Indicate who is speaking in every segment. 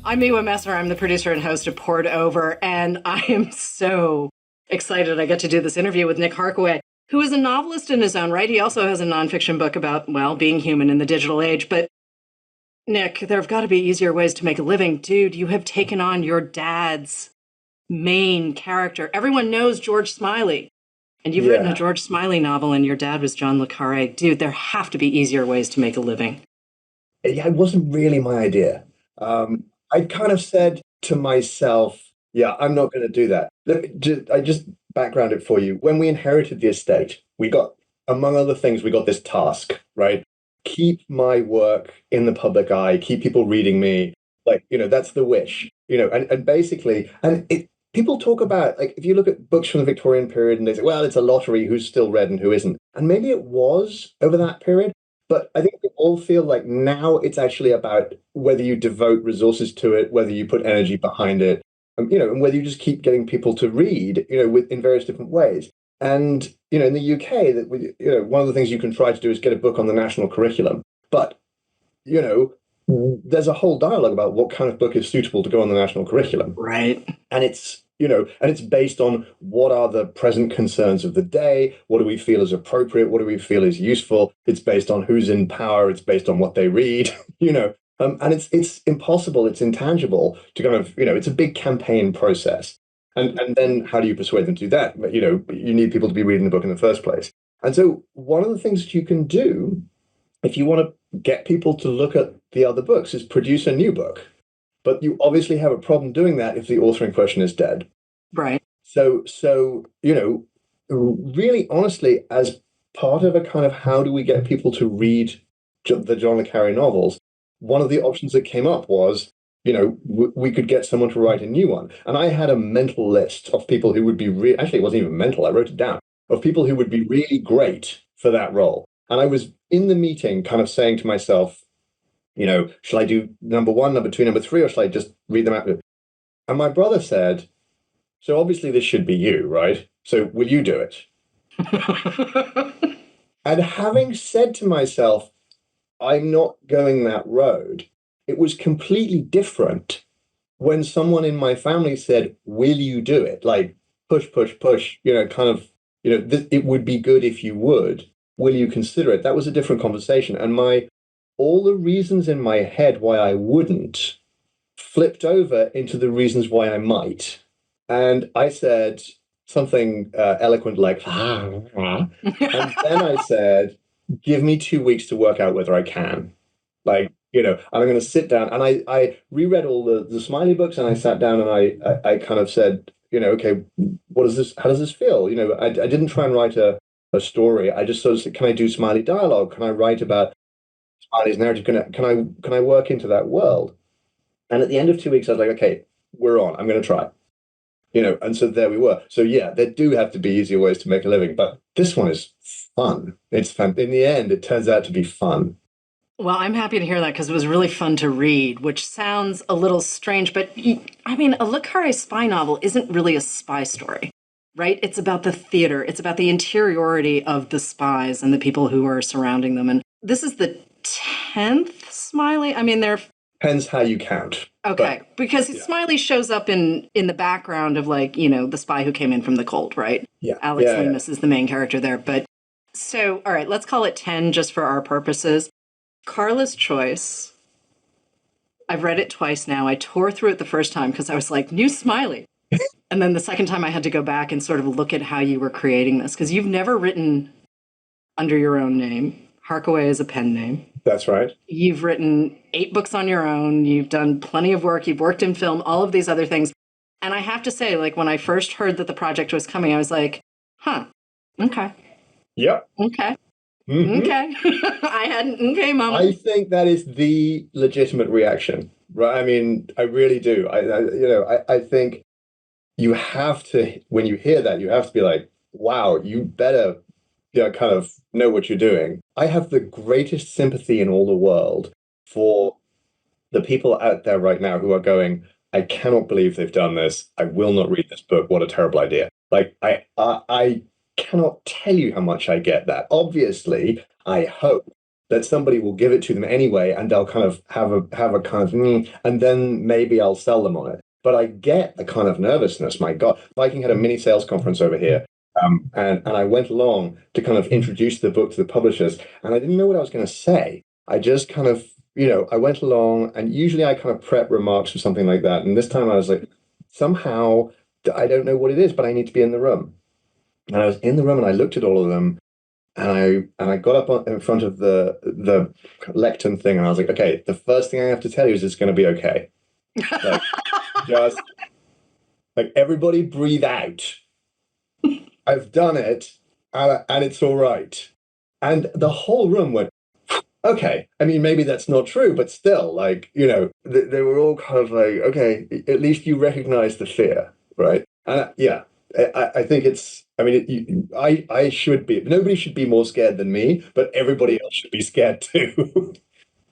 Speaker 1: I'm Miwa Messer. I'm the producer and host of Poured Over, and I am so excited I get to do this interview with Nick Harkaway, who is a novelist in his own right. He also has a nonfiction book about, well, being human in the digital age. But Nick, there have got to be easier ways to make a living. Dude, you have taken on your dad's main character. Everyone knows George Smiley. And you've written a George Smiley novel, and your dad was John le Carré. Dude, there have to be easier ways to make a living.
Speaker 2: Yeah, it wasn't really my idea. I kind of said to myself, yeah, I'm not going to do that. I just background it for you. When we inherited the estate, we got, among other things, we got this task, right? Keep my work in the public eye, keep people reading me. Like, that's the wish, and basically, people talk about, like, if you look at books from the Victorian period and they say, well, it's a lottery, who's still read and who isn't. And maybe it was over that period. But I think we all feel like now it's actually about whether you devote resources to it, whether you put energy behind it, and whether you just keep getting people to read, in various different ways. And, in the UK, one of the things you can try to do is get a book on the national curriculum. But, there's a whole dialogue about what kind of book is suitable to go on the national curriculum.
Speaker 1: Right.
Speaker 2: And it's based on what are the present concerns of the day, what do we feel is appropriate, what do we feel is useful. It's based on who's in power, it's based on what they read, and it's impossible, it's intangible to kind of, it's a big campaign process. And then how do you persuade them to do that? But, you need people to be reading the book in the first place. And so one of the things that you can do if you want to get people to look at the other books is produce a new book. But you obviously have a problem doing that if the author in question is dead.
Speaker 1: Right.
Speaker 2: So really honestly, as part of a kind of how do we get people to read the John le Carré novels, one of the options that came up was, we could get someone to write a new one. And I had a mental list of people who would be actually, it wasn't even mental, I wrote it down, of people who would be really great for that role. And I was in the meeting kind of saying to myself, shall I do number 1, number 2, number 3, or shall I just read them out? And my brother said, so obviously this should be you, right? So will you do it? And having said to myself, I'm not going that road, it was completely different when someone in my family said, will you do it? Like, push, kind of, it would be good if you would. Will you consider it? That was a different conversation. And all the reasons in my head why I wouldn't flipped over into the reasons why I might. And I said something eloquent like, and then I said, give me 2 weeks to work out whether I can. Like, and I'm going to sit down. And I reread all the Smiley books, and I sat down and I kind of said, okay, how does this feel? I didn't try and write a story. I just sort of said, can I do Smiley dialogue? Can I write about Smiley's narrative? Can I work into that world? And at the end of 2 weeks, I was like, okay, we're on. I'm going to try. And so there we were. So yeah, there do have to be easier ways to make a living, but this one is fun. It's fun. In the end, it turns out to be fun.
Speaker 1: Well, I'm happy to hear that because it was really fun to read, which sounds a little strange, but I mean, a Le Carré spy novel isn't really a spy story, right? It's about the theater. It's about the interiority of the spies and the people who are surrounding them. And this is the 10th Smiley. I mean,
Speaker 2: depends how you count.
Speaker 1: Okay, because Smiley shows up in the background of, like, the spy who came in from the cold, right?
Speaker 2: Yeah.
Speaker 1: Alex Lemus is the main character there. But so, all right, let's call it 10 just for our purposes. Karla's Choice. I've read it twice now. I tore through it the first time because I was like, new Smiley. And then the second time I had to go back and sort of look at how you were creating this, because you've never written under your own name. Harkaway is a pen name.
Speaker 2: That's right.
Speaker 1: You've written 8 books on your own. You've done plenty of work. You've worked in film, all of these other things. And I have to say, like, when I first heard that the project was coming, I was like, huh, okay.
Speaker 2: Yep.
Speaker 1: Okay.
Speaker 2: Mm-hmm.
Speaker 1: Okay. I had an okay moment.
Speaker 2: I think that is the legitimate reaction, right? I mean, I really do. I think you have to, when you hear that, you have to be like, wow, you better kind of know what you're doing. I have the greatest sympathy in all the world for the people out there right now who are going, I cannot believe they've done this. I will not read this book. What a terrible idea. Like, I cannot tell you how much I get that. Obviously, I hope that somebody will give it to them anyway, and they'll kind of have a kind of, and then maybe I'll sell them on it. But I get the kind of nervousness. My God, Viking had a mini sales conference over here, and I went along to kind of introduce the book to the publishers, and I didn't know what I was going to say. I just kind of, I went along, and usually I kind of prep remarks or something like that. And this time I was like, somehow I don't know what it is, but I need to be in the room. And I was in the room, and I looked at all of them. And I got up in front of the lectern thing, and I was like, okay, the first thing I have to tell you is it's going to be okay. Like, just like, everybody breathe out. I've done it, and it's all right. And the whole room went, okay. I mean, maybe that's not true, but still, like, they were all kind of like, okay, at least you recognize the fear, right? And yeah. I think it's, I mean, I should be, nobody should be more scared than me, but everybody else should be scared too.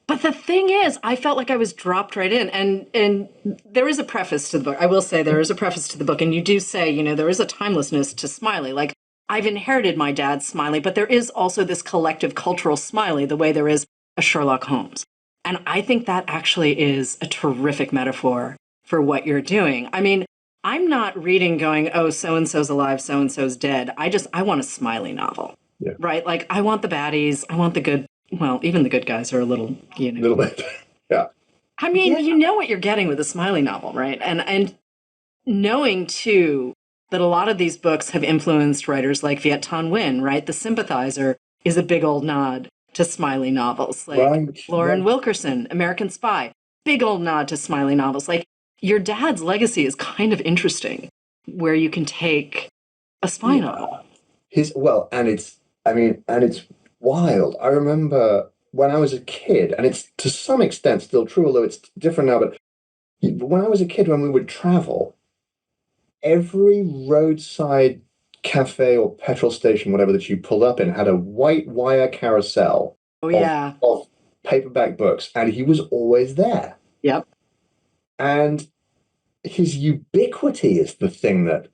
Speaker 1: But the thing is, I felt like I was dropped right in. And there is a preface to the book. I will say there is a preface to the book. And you do say, there is a timelessness to Smiley. Like, I've inherited my dad's Smiley, but there is also this collective cultural Smiley, the way there is a Sherlock Holmes. And I think that actually is a terrific metaphor for what you're doing. I mean, I'm not reading going, oh, so-and-so's alive, so-and-so's dead. I want a Smiley novel, right? Like, I want the baddies. I want the good, well, even the good guys are a little,
Speaker 2: A little bit, yeah.
Speaker 1: I mean, you know what you're getting with a Smiley novel, right? And knowing, too, that a lot of these books have influenced writers like Viet Nguyen, right? The Sympathizer is a big old nod to Smiley novels. Like Lauren Wilkinson, American Spy, big old nod to Smiley novels. Like, your dad's legacy is kind of interesting, where you can take a spy novel.
Speaker 2: And it's wild. I remember when I was a kid, and it's to some extent still true, although it's different now, but when I was a kid, when we would travel, every roadside cafe or petrol station, whatever that you pulled up in, had a white wire carousel of paperback books, and he was always there.
Speaker 1: Yep.
Speaker 2: And his ubiquity is the thing that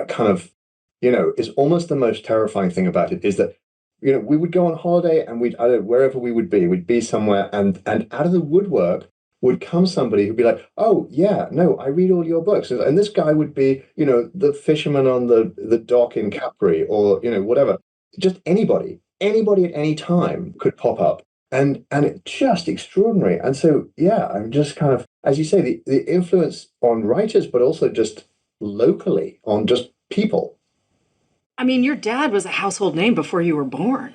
Speaker 2: kind of, is almost the most terrifying thing about it, is that, we would go on holiday, and wherever we'd be somewhere, and out of the woodwork would come somebody who'd be like, oh, yeah, no, I read all your books. And this guy would be, the fisherman on the dock in Capri, or, whatever. Just anybody at any time could pop up. And it's just extraordinary. And so, yeah, I'm just kind of, as you say, the influence on writers, but also just locally on just people.
Speaker 1: I mean, your dad was a household name before you were born.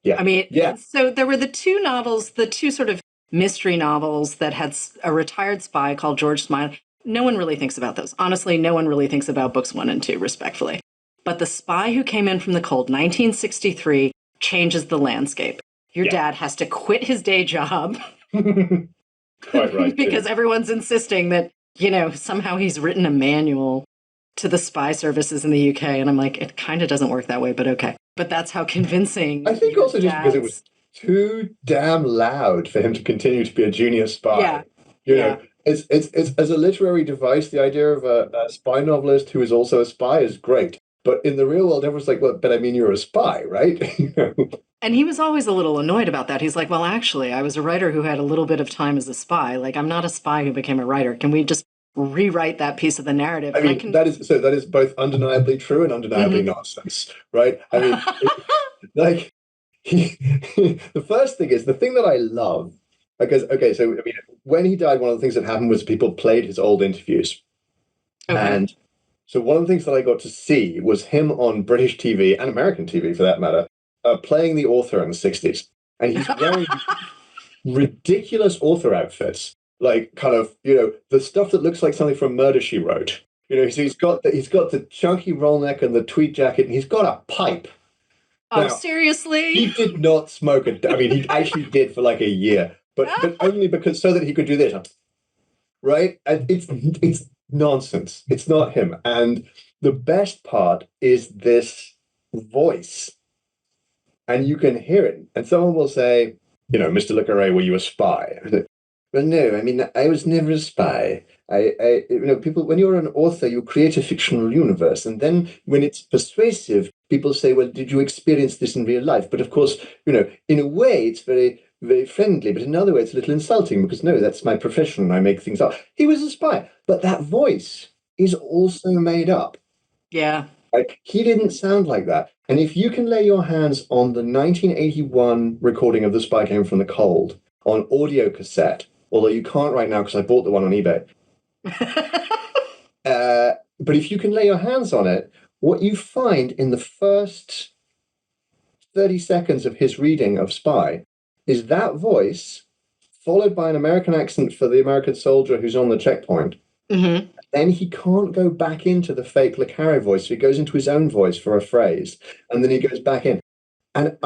Speaker 2: Yeah.
Speaker 1: I mean, so there were the two novels, the two sort of mystery novels that had a retired spy called George Smiley. No one really thinks about those. Honestly, no one really thinks about books 1 and 2, respectfully. But The Spy Who Came In from the Cold, 1963, changes the landscape. Your dad has to quit his day job.
Speaker 2: Quite right.
Speaker 1: Because everyone's insisting that, somehow he's written a manual to the spy services in the UK. And I'm like, it kind of doesn't work that way, but okay. But that's how convincing.
Speaker 2: I think also just because it was too damn loud for him to continue to be a junior spy. It's as a literary device, the idea of a spy novelist who is also a spy is great. But in the real world, everyone's like, well, but I mean, you're a spy, right?
Speaker 1: And he was always a little annoyed about that. He's like, well, actually, I was a writer who had a little bit of time as a spy. Like, I'm not a spy who became a writer. Can we just rewrite that piece of the narrative?
Speaker 2: I mean, that is both undeniably true and undeniably nonsense, right? I mean, the first thing is, the thing that I love, because, okay, so, I mean, when he died, one of the things that happened was people played his old interviews. Okay. And so one of the things that I got to see was him on British TV, and American TV for that matter, playing the author in the 60s. And he's wearing ridiculous author outfits, like kind of, the stuff that looks like something from Murder, She Wrote. So he's got the chunky roll neck and the tweed jacket, and he's got a pipe.
Speaker 1: Oh, now, seriously?
Speaker 2: He did not smoke it. I mean, he actually did for like a year, but only because so that he could do this, right? And it's nonsense. It's not him. And the best part is this voice, and you can hear it. And someone will say, Mr. le Carré, were you a spy? Well, no, I mean, I was never a spy. People, when you're an author, you create a fictional universe. And then when it's persuasive, people say, well, did you experience this in real life? But of course, in a way, it's very, very friendly. But in another way, it's a little insulting because, no, that's my profession. I make things up. He was a spy. But that voice is also made up.
Speaker 1: Yeah.
Speaker 2: Like, he didn't sound like that. And if you can lay your hands on the 1981 recording of The Spy Came from the Cold on audio cassette, although you can't right now because I bought the one on eBay. But if you can lay your hands on it, what you find in the first 30 seconds of his reading of Spy is that voice followed by an American accent for the American soldier who's on the checkpoint.
Speaker 1: Mm-hmm.
Speaker 2: Then he can't go back into the fake le Carré voice. So he goes into his own voice for a phrase, and then he goes back in. And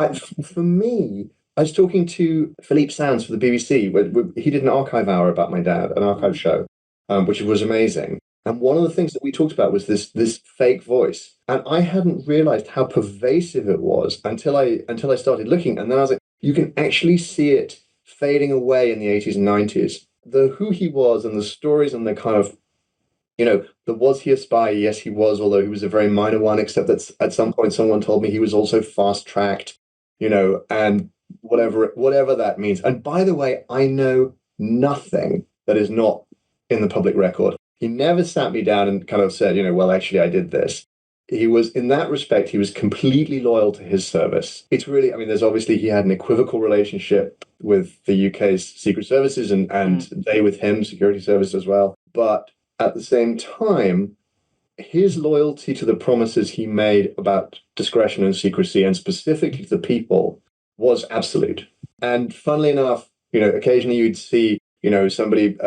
Speaker 2: for me, I was talking to Philippe Sands for the BBC. He did an archive hour about my dad, an archive show, which was amazing. And one of the things that we talked about was this fake voice. And I hadn't realized how pervasive it was until I started looking. And then I was like, you can actually see it fading away in the 80s and 90s. The who he was and the stories and the kind of, the was he a spy? Yes, he was, although he was a very minor one, except that at some point someone told me he was also fast-tracked, and whatever that means. And by the way, I know nothing that is not in the public record. He never sat me down and kind of said, well, actually, I did this. He was, in that respect, he was completely loyal to his service. It's really, there's obviously, he had an equivocal relationship with the UK's secret services and they with him, security service as well. But at the same time, his loyalty to the promises he made about discretion and secrecy, and specifically to the people, was absolute. And funnily enough, occasionally you'd see, somebody,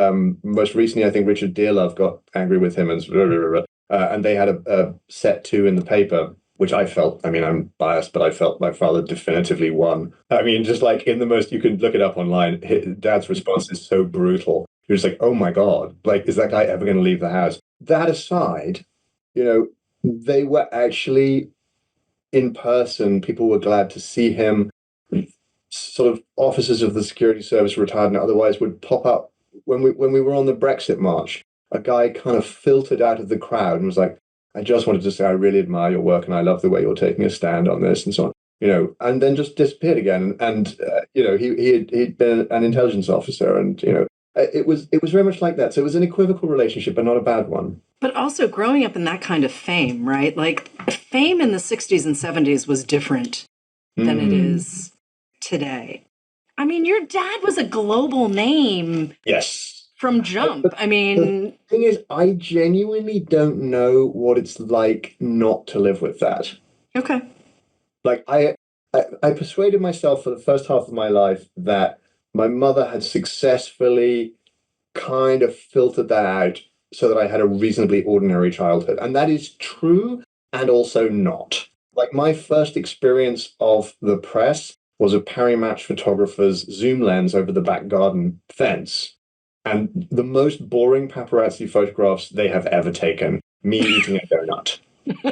Speaker 2: most recently, I think Richard Dearlove got angry with him and they had a set 2 in the paper, which I felt, I'm biased, but I felt my father definitively won. Just like in the most, you can look it up online, Dad's response is so brutal. You're just like, oh my God, like, is that guy ever going to leave the house? That aside, they were actually in person. People were glad to see him. Sort of officers of the security service, retired and otherwise, would pop up when we were on the Brexit march. A guy kind of filtered out of the crowd and was like, I just wanted to say I really admire your work and I love the way you're taking a stand on this and so on, and then just disappeared again. And he'd been an intelligence officer, and it was very much like that. So it was an equivocal relationship, but not a bad one.
Speaker 1: But also growing up in that kind of fame, right? Like, fame in the 60s and 70s was different than it is today. Your dad was a global name.
Speaker 2: Yes.
Speaker 1: From jump.
Speaker 2: The thing is, I genuinely don't know what it's like not to live with that.
Speaker 1: Okay.
Speaker 2: Like, I persuaded myself for the first half of my life that my mother had successfully kind of filtered that out so that I had a reasonably ordinary childhood. And that is true and also not. Like, my first experience of the press was a Parry Match photographer's zoom lens over the back garden fence. And the most boring paparazzi photographs they have ever taken, me eating a donut,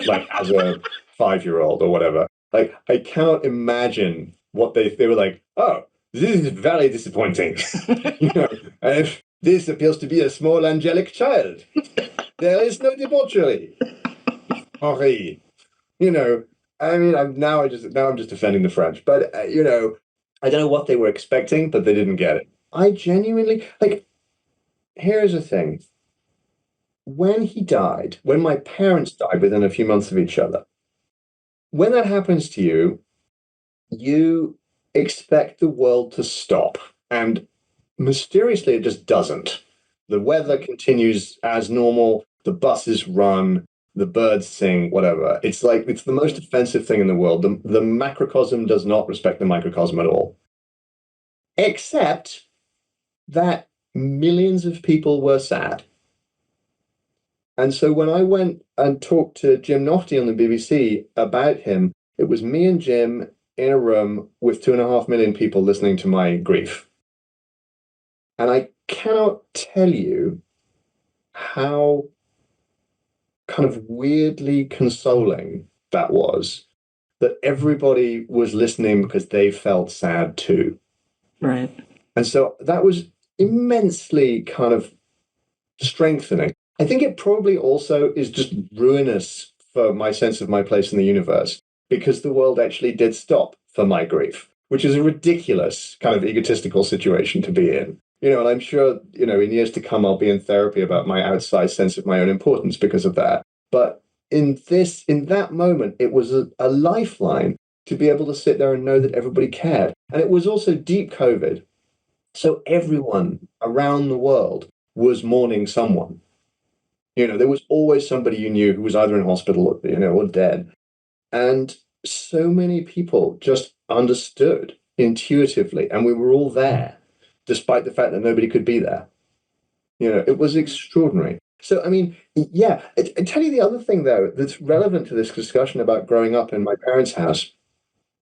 Speaker 2: like as a 5-year-old or whatever. Like, I cannot imagine what they were like, oh, this is very disappointing. And this appears to be a small angelic child. There is no debauchery. Henri. Now I'm just defending the French. But, I don't know what they were expecting, but they didn't get it. I genuinely, here's the thing. When my parents died within a few months of each other, when that happens to you, you expect the world to stop. And mysteriously, it just doesn't. The weather continues as normal. The buses run. The birds sing, whatever. It's the most offensive thing in the world. The macrocosm does not respect the microcosm at all. Except that millions of people were sad. And so when I went and talked to Jim Nofty on the BBC about him, it was me and Jim in a room with 2.5 million people listening to my grief. And I cannot tell you how kind of weirdly consoling that was, that everybody was listening because they felt sad too.
Speaker 1: Right.
Speaker 2: And so that was immensely kind of strengthening. I think it probably also is just ruinous for my sense of my place in the universe, because the world actually did stop for my grief, which is a ridiculous kind of egotistical situation to be in. And I'm sure, in years to come, I'll be in therapy about my outsized sense of my own importance because of that. But in that moment, it was a lifeline to be able to sit there and know that everybody cared. And it was also deep COVID. So everyone around the world was mourning someone. There was always somebody you knew who was either in hospital, or dead. And so many people just understood intuitively, and we were all there, despite the fact that nobody could be there. It was extraordinary. So, I mean, yeah, I tell you the other thing, though, that's relevant to this discussion about growing up in my parents' house.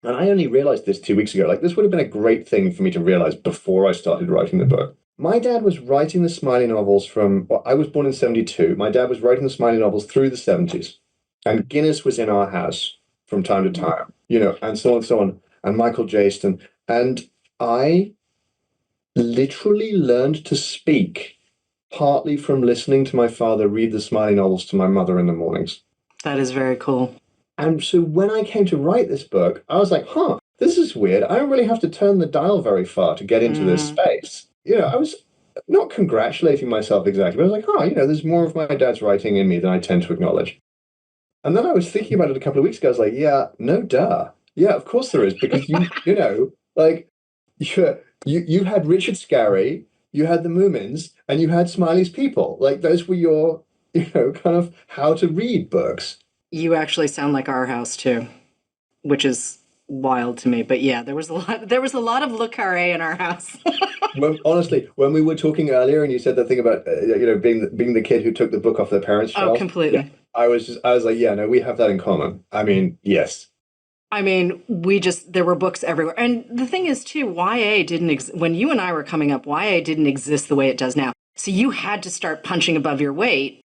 Speaker 2: And I only realized this 2 weeks ago. Like, this would have been a great thing for me to realize before I started writing the book. My dad was writing the Smiley novels I was born in 1972. My dad was writing the Smiley novels through the 1970s. And Guinness was in our house from time to time, and so on and so on. And Michael Jaston. And I literally learned to speak partly from listening to my father read the Smiley novels to my mother in the mornings.
Speaker 1: That is very cool.
Speaker 2: And so when I came to write this book, I was like, this is weird. I don't really have to turn the dial very far to get into this space. I was not congratulating myself exactly, but I was like, there's more of my dad's writing in me than I tend to acknowledge. And then I was thinking about it a couple of weeks ago. I was like, yeah, no duh. Yeah, of course there is. Because you had Richard Scarry, you had the Moomins, and you had Smiley's People. Like, those were your, kind of how to read books.
Speaker 1: You actually sound like our house too, which is wild to me. But yeah, there was a lot of Le Carré in our house.
Speaker 2: Honestly, when we were talking earlier and you said the thing about being the kid who took the book off their parents' shelf.
Speaker 1: Oh, completely.
Speaker 2: Yeah, I was like, yeah, no, we have that in common. I mean, yes.
Speaker 1: I mean, there were books everywhere. And the thing is too, YA didn't when you and I were coming up, YA didn't exist the way it does now. So you had to start punching above your weight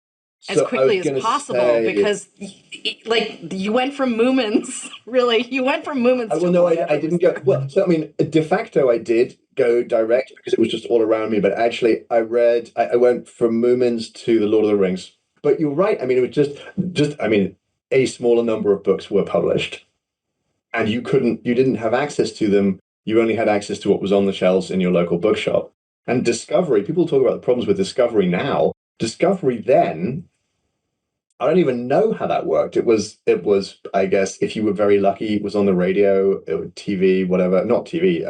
Speaker 1: as quickly as possible because you went from Moomins, really. You went from Moomins
Speaker 2: well, no, I didn't go. Well, so I mean, de facto, I did go direct because it was just all around me. But actually, I went from Moomins to The Lord of the Rings. But you're right. I mean, it was I mean, a smaller number of books were published. And you didn't have access to them. You only had access to what was on the shelves in your local bookshop. And Discovery, people talk about the problems with Discovery now. Discovery then, I don't even know how that worked. It was, I guess, if you were very lucky, it was on the radio, TV, whatever, not TV,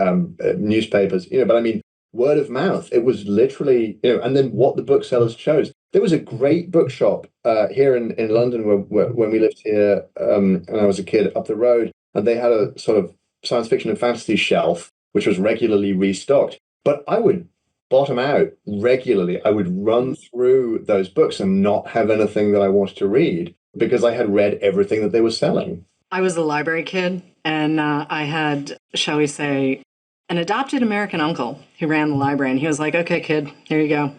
Speaker 2: newspapers, but I mean, word of mouth. It was literally, and then what the booksellers chose. There was a great bookshop here in London when we lived here, and I was a kid up the road. And they had a sort of science fiction and fantasy shelf, which was regularly restocked. But I would bottom out regularly. I would run through those books and not have anything that I wanted to read because I had read everything that they were selling.
Speaker 1: I was a library kid, and I had, shall we say, an adopted American uncle who ran the library. And he was like, okay, kid, here you go.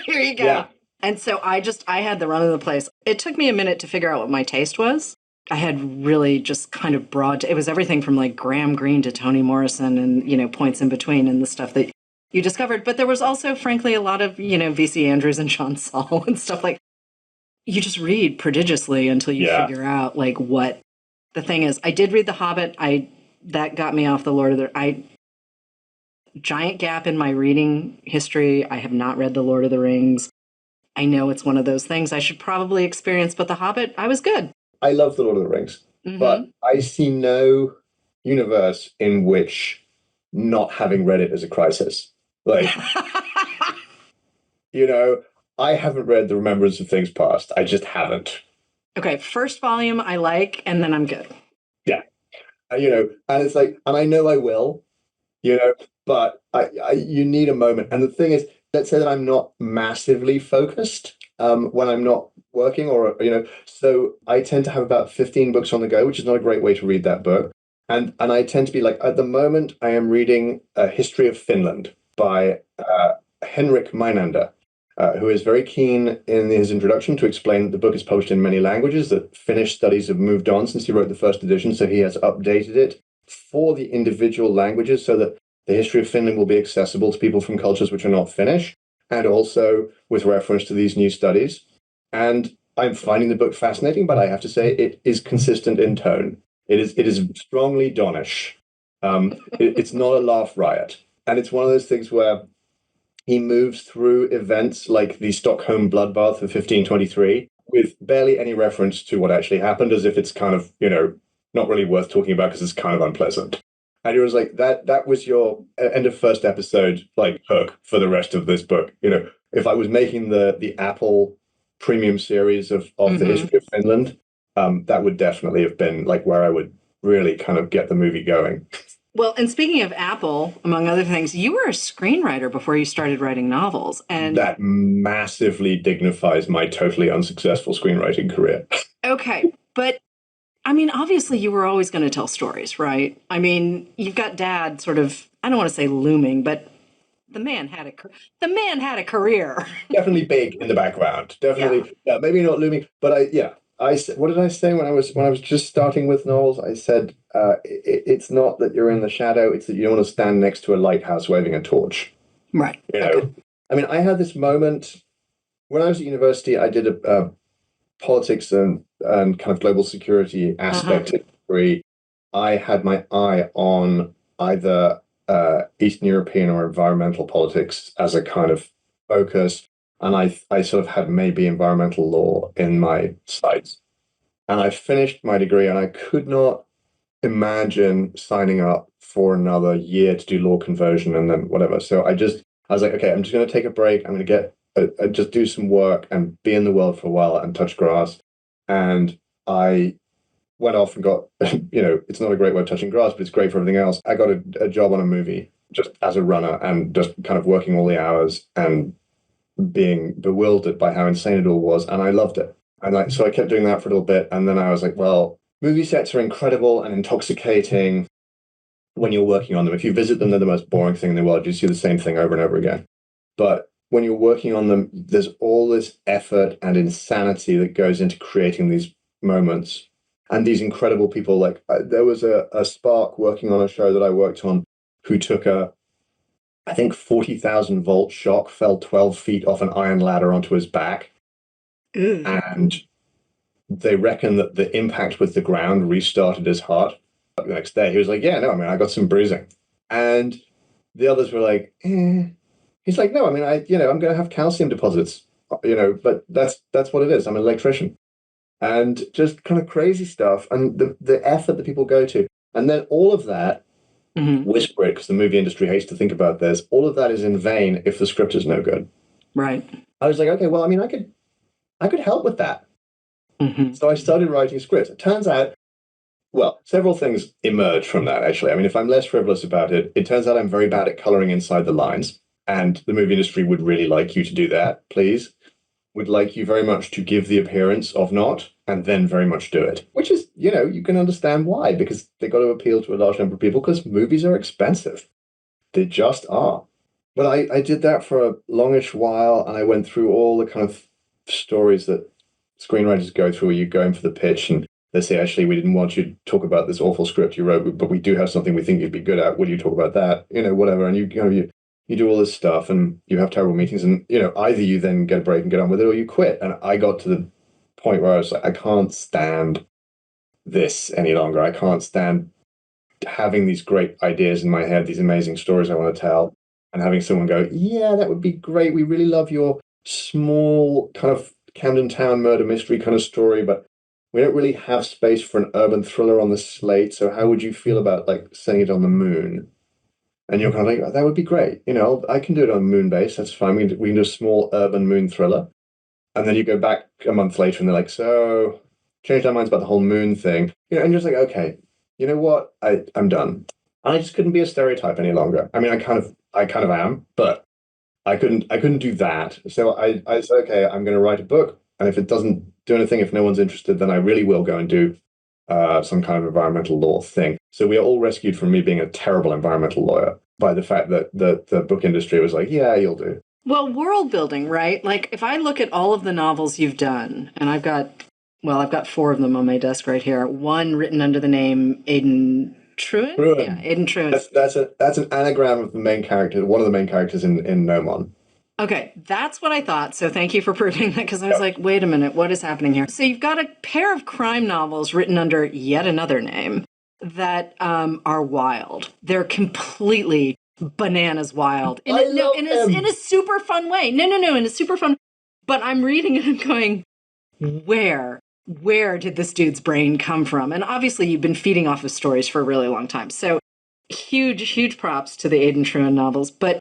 Speaker 1: Here you go. Yeah. And so I had the run of the place. It took me a minute to figure out what my taste was. I had really just kind of it was everything from like Graham Greene to Toni Morrison and, points in between and the stuff that you discovered. But there was also, frankly, a lot of, V.C. Andrews and Sean Saul and stuff like you just read prodigiously until you figure out like what the thing is. I did read The Hobbit. That got me off the Lord of the giant gap in my reading history. I have not read The Lord of the Rings. I know it's one of those things I should probably experience, but The Hobbit, I was good.
Speaker 2: I love The Lord of the Rings, but I see no universe in which not having read it is a crisis. Like, I haven't read The Remembrance of Things Past. I just haven't.
Speaker 1: Okay, first volume I like, and then I'm good.
Speaker 2: Yeah. And it's like, and I know I will, but you need a moment. And the thing is, let's say that I'm not massively focused when I'm not working so I tend to have about 15 books on the go, which is not a great way to read that book. And I tend to be like, at the moment, I am reading A History of Finland by Henrik Meinander, who is very keen in his introduction to explain that the book is published in many languages, that Finnish studies have moved on since he wrote the first edition, so he has updated it for the individual languages so that the history of Finland will be accessible to people from cultures which are not Finnish, and also with reference to these new studies. And I'm finding the book fascinating, but I have to say it is consistent in tone. It is strongly Donish. It's not a laugh riot. And it's one of those things where he moves through events like the Stockholm bloodbath of 1523 with barely any reference to what actually happened, as if it's kind of, not really worth talking about because it's kind of unpleasant. And it was like that was your end of first episode like hook for the rest of this book. If I was making the Apple premium series of the history of Finland, that would definitely have been like where I would really kind of get the movie going.
Speaker 1: Well, and speaking of Apple, among other things, you were a screenwriter before you started writing novels. And
Speaker 2: that massively dignifies my totally unsuccessful screenwriting career.
Speaker 1: Okay, but I mean, obviously you were always going to tell stories, right? I mean, you've got Dad sort of, I don't want to say looming, but the man had a career.
Speaker 2: Definitely big in the background. Definitely, yeah, maybe not looming, but what did I say when I was just starting with novels? I said it's not that you're in the shadow; it's that you don't want to stand next to a lighthouse waving a torch.
Speaker 1: Right. Okay.
Speaker 2: I mean, I had this moment when I was at university. I did a politics and kind of global security aspect of the degree. I had my eye on either Eastern European or environmental politics as a kind of focus. And I sort of had maybe environmental law in my sights. And I finished my degree and I could not imagine signing up for another year to do law conversion and then whatever. So I was like, okay, I'm just going to take a break. I'm going to just do some work and be in the world for a while and touch grass. And I went off and got, it's not a great way of touching grass, but it's great for everything else. I got a job on a movie just as a runner and just kind of working all the hours and being bewildered by how insane it all was. And I loved it. And so I kept doing that for a little bit. And then I was like, well, movie sets are incredible and intoxicating when you're working on them. If you visit them, they're the most boring thing in the world. You see the same thing over and over again. But when you're working on them, there's all this effort and insanity that goes into creating these moments. And these incredible people, like there was a spark working on a show that I worked on who took I think 40,000 volt shock, fell 12 feet off an iron ladder onto his back. And they reckon that the impact with the ground restarted his heart. The next day, he was like, yeah, no, I mean, I got some bruising. And the others were like, eh. He's like, no, I mean, I'm going to have calcium deposits, but that's what it is. I'm an electrician. And just kind of crazy stuff. And the effort that people go to. And then all of that, whisper it, because the movie industry hates to think about this, all of that is in vain if the script is no good.
Speaker 1: Right.
Speaker 2: I was like, okay, well, I mean, I could help with that. So I started writing scripts. It turns out, well, several things emerge from that, actually. I mean, if I'm less frivolous about it, it turns out I'm very bad at coloring inside the lines. And the movie industry would really like you to do that, please. Would like you very much to give the appearance of not, and then very much do it. Which is, you can understand why, because they got to appeal to a large number of people, because movies are expensive. They just are. But I did that for a longish while, and I went through all the kind of stories that screenwriters go through where you go in for the pitch, and they say, actually, we didn't want you to talk about this awful script you wrote, but we do have something we think you'd be good at. Will you talk about that? Whatever. And you do all this stuff and you have terrible meetings and, either you then get a break and get on with it or you quit. And I got to the point where I was like, I can't stand this any longer. I can't stand having these great ideas in my head, these amazing stories I want to tell, and having someone go, yeah, that would be great. We really love your small kind of Camden Town murder mystery kind of story, but we don't really have space for an urban thriller on the slate. So how would you feel about like setting it on the moon? And you're kind of like, oh, that would be great. I can do it on moon base. That's fine. We can do a small urban moon thriller. And then you go back a month later and they're like, so changed our minds about the whole moon thing. And you're just like, okay, you know what? I'm done. And I just couldn't be a stereotype any longer. I mean, I kind of am, but I couldn't do that. So I said, okay, I'm going to write a book. And if it doesn't do anything, if no one's interested, then I really will go and do some kind of environmental law thing. So we are all rescued from me being a terrible environmental lawyer by the fact that the book industry was like, yeah, you'll do.
Speaker 1: Well, world building, right? Like if I look at all of the novels you've done, and I've got 4 of them on my desk right here. One written under the name Aidan Truen? Yeah, Aidan Truen.
Speaker 2: That's an anagram of the main character, one of the main characters in Nomon.
Speaker 1: Okay, that's what I thought. So thank you for proving that, because I was
Speaker 2: Yep.
Speaker 1: like, wait a minute, what is happening here? So you've got a pair of crime novels written under yet another name that are wild. They're completely bananas wild
Speaker 2: I love
Speaker 1: in
Speaker 2: him.
Speaker 1: a super fun way. No, in a super fun. But I'm reading it and going, where did this dude's brain come from? And obviously, you've been feeding off of stories for a really long time. So huge props to the Aidan Truan novels. But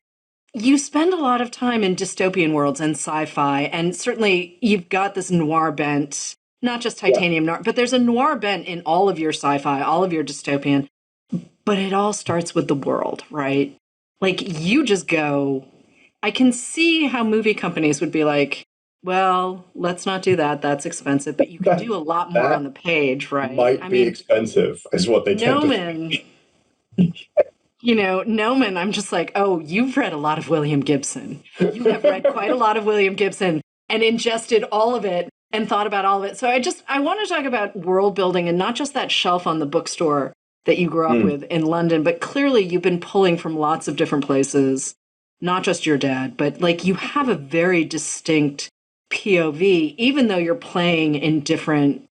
Speaker 1: you spend a lot of time in dystopian worlds and sci-fi, and certainly you've got this noir bent, not just
Speaker 2: Yeah.
Speaker 1: titanium noir, but there's a noir bent in all of your sci-fi, all of your dystopian. But it all starts with the world, right? Like you just go, I can see how movie companies would be like, well, let's not do that. That's expensive, but you can do a lot more on
Speaker 2: That
Speaker 1: the page, right?
Speaker 2: might
Speaker 1: I
Speaker 2: be
Speaker 1: mean,
Speaker 2: expensive, is what they tend to
Speaker 1: Noman, Noman, I'm just like, oh, you've read a lot of William Gibson. You have read quite a lot of William Gibson and ingested all of it and thought about all of it. So I want to talk about world building and not just that shelf on the bookstore that you grew up with in London, but clearly you've been pulling from lots of different places, not just your dad, but like you have a very distinct POV, even though you're playing in different,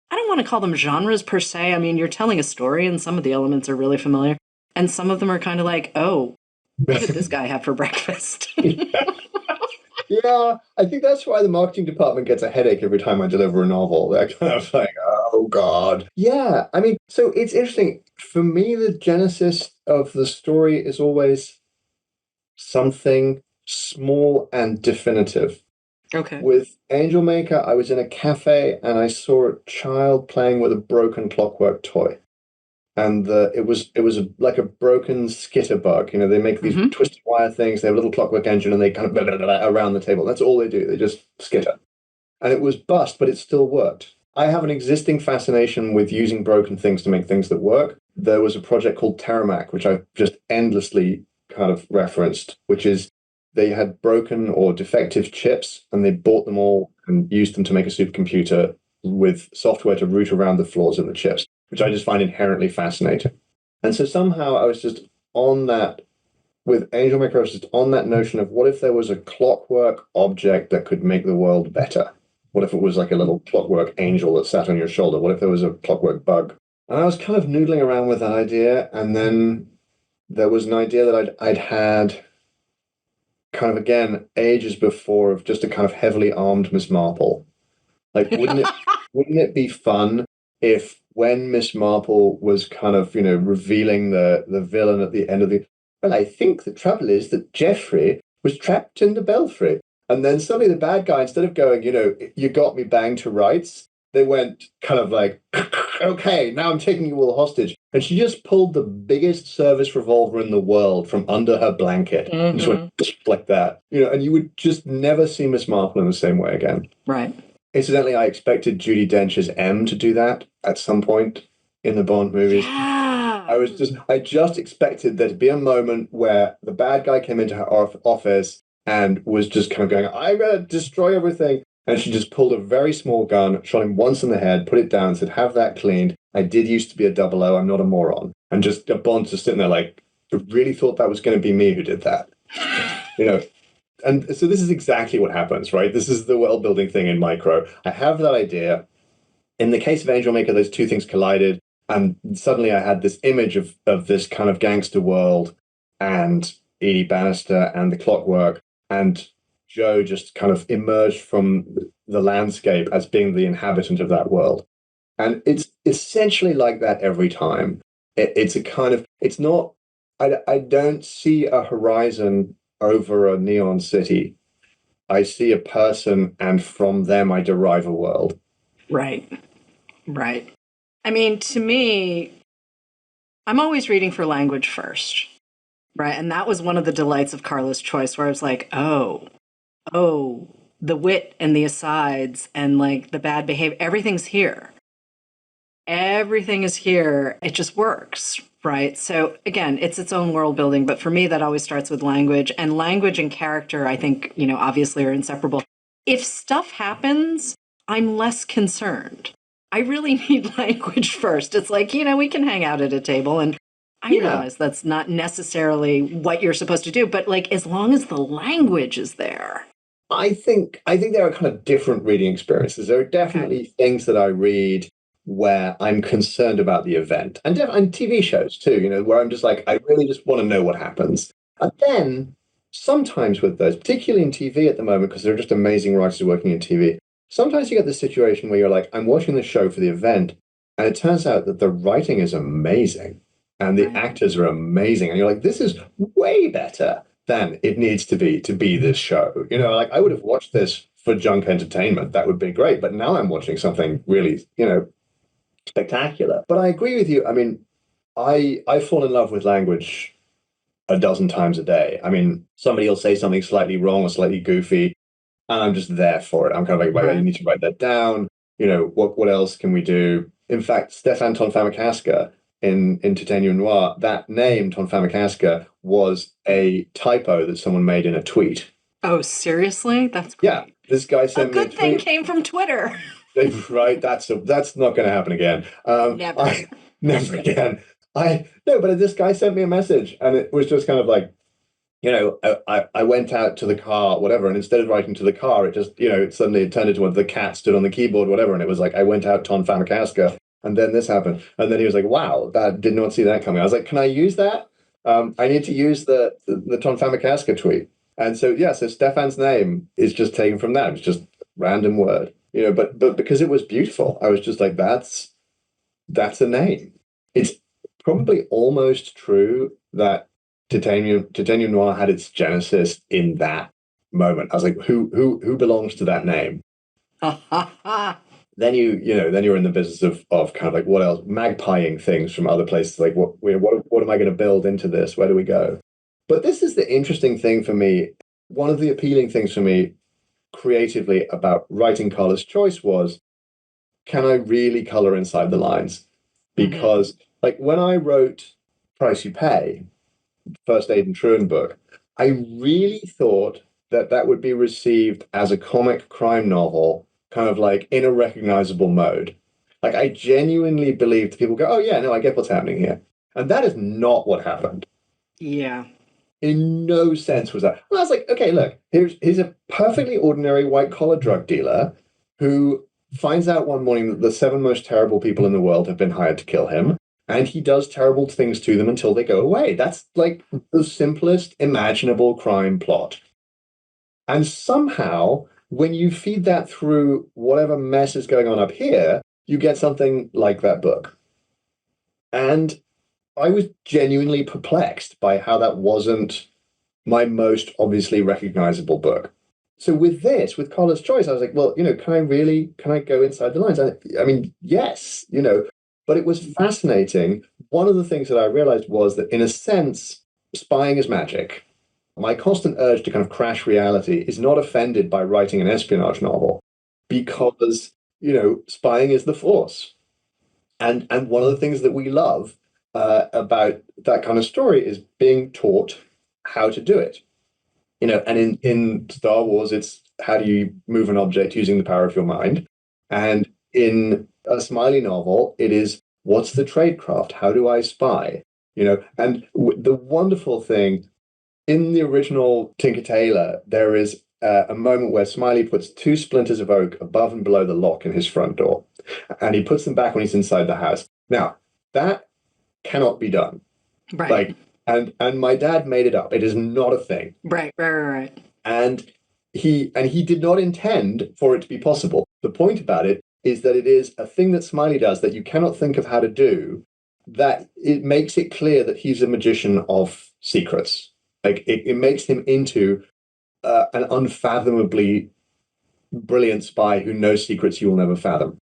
Speaker 1: I don't want to call them genres per se. I mean, you're telling a story and some of the elements are really familiar. And some of them are kind of like, oh, what did this guy have for breakfast?
Speaker 2: Yeah, I think that's why the marketing department gets a headache every time I deliver a novel. They're kind of like, oh God. Yeah, I mean, so it's interesting. For me, the genesis of the story is always something small and definitive.
Speaker 1: Okay.
Speaker 2: With Angel Maker, I was in a cafe and I saw a child playing with a broken clockwork toy. And it was like a broken skitterbug. You know, they make these twisted wire things. They have a little clockwork engine, and they kind of blah, blah, blah, blah, around the table. That's all they do. They just skitter, and it was bust, but it still worked. I have an existing fascination with using broken things to make things that work. There was a project called Terramac, which I've just endlessly kind of referenced, which is they had broken or defective chips, and they bought them all and used them to make a supercomputer with software to route around the flaws in the chips, which I just find inherently fascinating. And so somehow I was just on that with Angel Maker, I was just on that notion of what if there was a clockwork object that could make the world better? What if it was like a little clockwork angel that sat on your shoulder? What if there was a clockwork bug? And I was kind of noodling around with that idea, and then there was an idea that I'd had kind of again ages before of just a kind of heavily armed Miss Marple. Like, wouldn't it be fun if when Miss Marple was kind of, revealing the villain at the end of the, well, I think the trouble is that Geoffrey was trapped in the belfry. And then suddenly the bad guy, instead of going, you got me banged to rights, they went kind of like, okay, now I'm taking you all hostage. And she just pulled the biggest service revolver in the world from under her blanket and just went like that, and you would just never see Miss Marple in the same way again.
Speaker 1: Right.
Speaker 2: Incidentally, I expected Judi Dench's M to do that at some point in the Bond movies.
Speaker 1: Yeah.
Speaker 2: I just expected there to be a moment where the bad guy came into her office and was just kind of going, I'm going to destroy everything. And she just pulled a very small gun, shot him once in the head, put it down, said, have that cleaned. I did used to be a 00. I'm not a moron. And just Bond's just sitting there like, I really thought that was going to be me who did that. And so this is exactly what happens, right? This is the world building thing in Micro. I have that idea. In the case of Angel Maker, those two things collided. And suddenly I had this image of this kind of gangster world and Edie Bannister and the clockwork. And Joe just kind of emerged from the landscape as being the inhabitant of that world. And it's essentially like that every time. It's a kind of, it's not, I don't see a horizon over a neon city. I see a person, and from them I derive a world.
Speaker 1: Right. I mean, to me, I'm always reading for language first, right? And that was one of the delights of Karla's choice, where I was like, oh, the wit and the asides and like the bad behavior, everything's here. Everything is here. It just works, right? So again, it's its own world building. But for me, that always starts with language. And language and character, I think, obviously are inseparable. If stuff happens, I'm less concerned. I really need language first. It's like, we can hang out at a table and I
Speaker 2: Yeah,
Speaker 1: realize that's not necessarily what you're supposed to do, but like as long as the language is there.
Speaker 2: I think there are kind of different reading experiences. There are
Speaker 1: Okay.
Speaker 2: definitely things that I read where I'm concerned about the event, and TV shows too. Where I'm just like, I really just want to know what happens. And then sometimes with those, particularly in TV at the moment, because there are just amazing writers working in TV. Sometimes you get this situation where you're like, I'm watching the show for the event, and it turns out that the writing is amazing and the
Speaker 1: Right.
Speaker 2: actors are amazing, and you're like, this is way better than it needs to be this show. Like I would have watched this for junk entertainment. That would be great. But now I'm watching something really, spectacular. But I agree with you. I mean, I fall in love with language a dozen times a day. I mean, somebody will say something slightly wrong or slightly goofy, and I'm just there for it. I'm kind of like, wait, you
Speaker 1: Right.
Speaker 2: need to write that down. What else can we do? In fact, Stefan Tonfamakaska in Titanium Noir, that name Tonfamakaska was a typo that someone made in a tweet.
Speaker 1: Oh, seriously? That's
Speaker 2: Yeah,
Speaker 1: great.
Speaker 2: this guy
Speaker 1: A
Speaker 2: sent me a
Speaker 1: good thing
Speaker 2: tweet.
Speaker 1: came from Twitter.
Speaker 2: Right, that's not going to happen again.
Speaker 1: Never.
Speaker 2: I never again. I no, but this guy sent me a message, and it was just kind of like, I went out to the car, whatever, and instead of writing to the car, it just, suddenly it turned into one. The cat stood on the keyboard, whatever, and it was like, I went out Ton Famakaska, and then this happened. And then he was like, wow, that did not see that coming. I was like, can I use that? I need to use the Ton Famakaska tweet. And so, yeah, so Stefan's name is just taken from that. It's just random word, but because it was beautiful, I was just like, that's a name. It's probably almost true that Titanium Noir had its genesis in that moment. I was like, who belongs to that name?
Speaker 1: Ha ha ha.
Speaker 2: Then you're in the business of kind of like what else? Magpieing things from other places. Like what am I going to build into this? Where do we go? But this is the interesting thing for me. One of the appealing things for me creatively about writing Karla's Choice was, can I really color inside the lines?
Speaker 1: Hmm.
Speaker 2: Because like when I wrote Price You Pay, first Aidan Truan book, I really thought that that would be received as a comic crime novel, kind of like in a recognizable mode. Like I genuinely believed people go, oh yeah, no, I get what's happening here. And that is not what happened.
Speaker 1: Yeah.
Speaker 2: In no sense was that. And I was like, okay, look, here's a perfectly ordinary white collar drug dealer who finds out one morning that the seven most terrible people in the world have been hired to kill him, and he does terrible things to them until they go away. That's like the simplest imaginable crime plot. And somehow, when you feed that through whatever mess is going on up here, you get something like that book. And I was genuinely perplexed by how that wasn't my most obviously recognizable book. So with Karla's Choice, I was like, well, can I go inside the lines? I mean, yes, but it was fascinating. One of the things that I realized was that in a sense, spying is magic. My constant urge to kind of crash reality is not offended by writing an espionage novel because, spying is the force. And one of the things that we love about that kind of story is being taught how to do it. And in Star Wars, it's how do you move an object using the power of your mind? And in a Smiley novel, it is what's the tradecraft? How do I spy? And the wonderful thing in the original Tinker Tailor, there is a moment where Smiley puts two splinters of oak above and below the lock in his front door, and he puts them back when he's inside the house. Now, that cannot be done.
Speaker 1: Right.
Speaker 2: Like, and my dad made it up. It is not a thing.
Speaker 1: Right. Right. Right. Right.
Speaker 2: And he did not intend for it to be possible. The point about it is that it is a thing that Smiley does that you cannot think of how to do, that it makes it clear that he's a magician of secrets. Like it makes him into an unfathomably brilliant spy who knows secrets you will never fathom.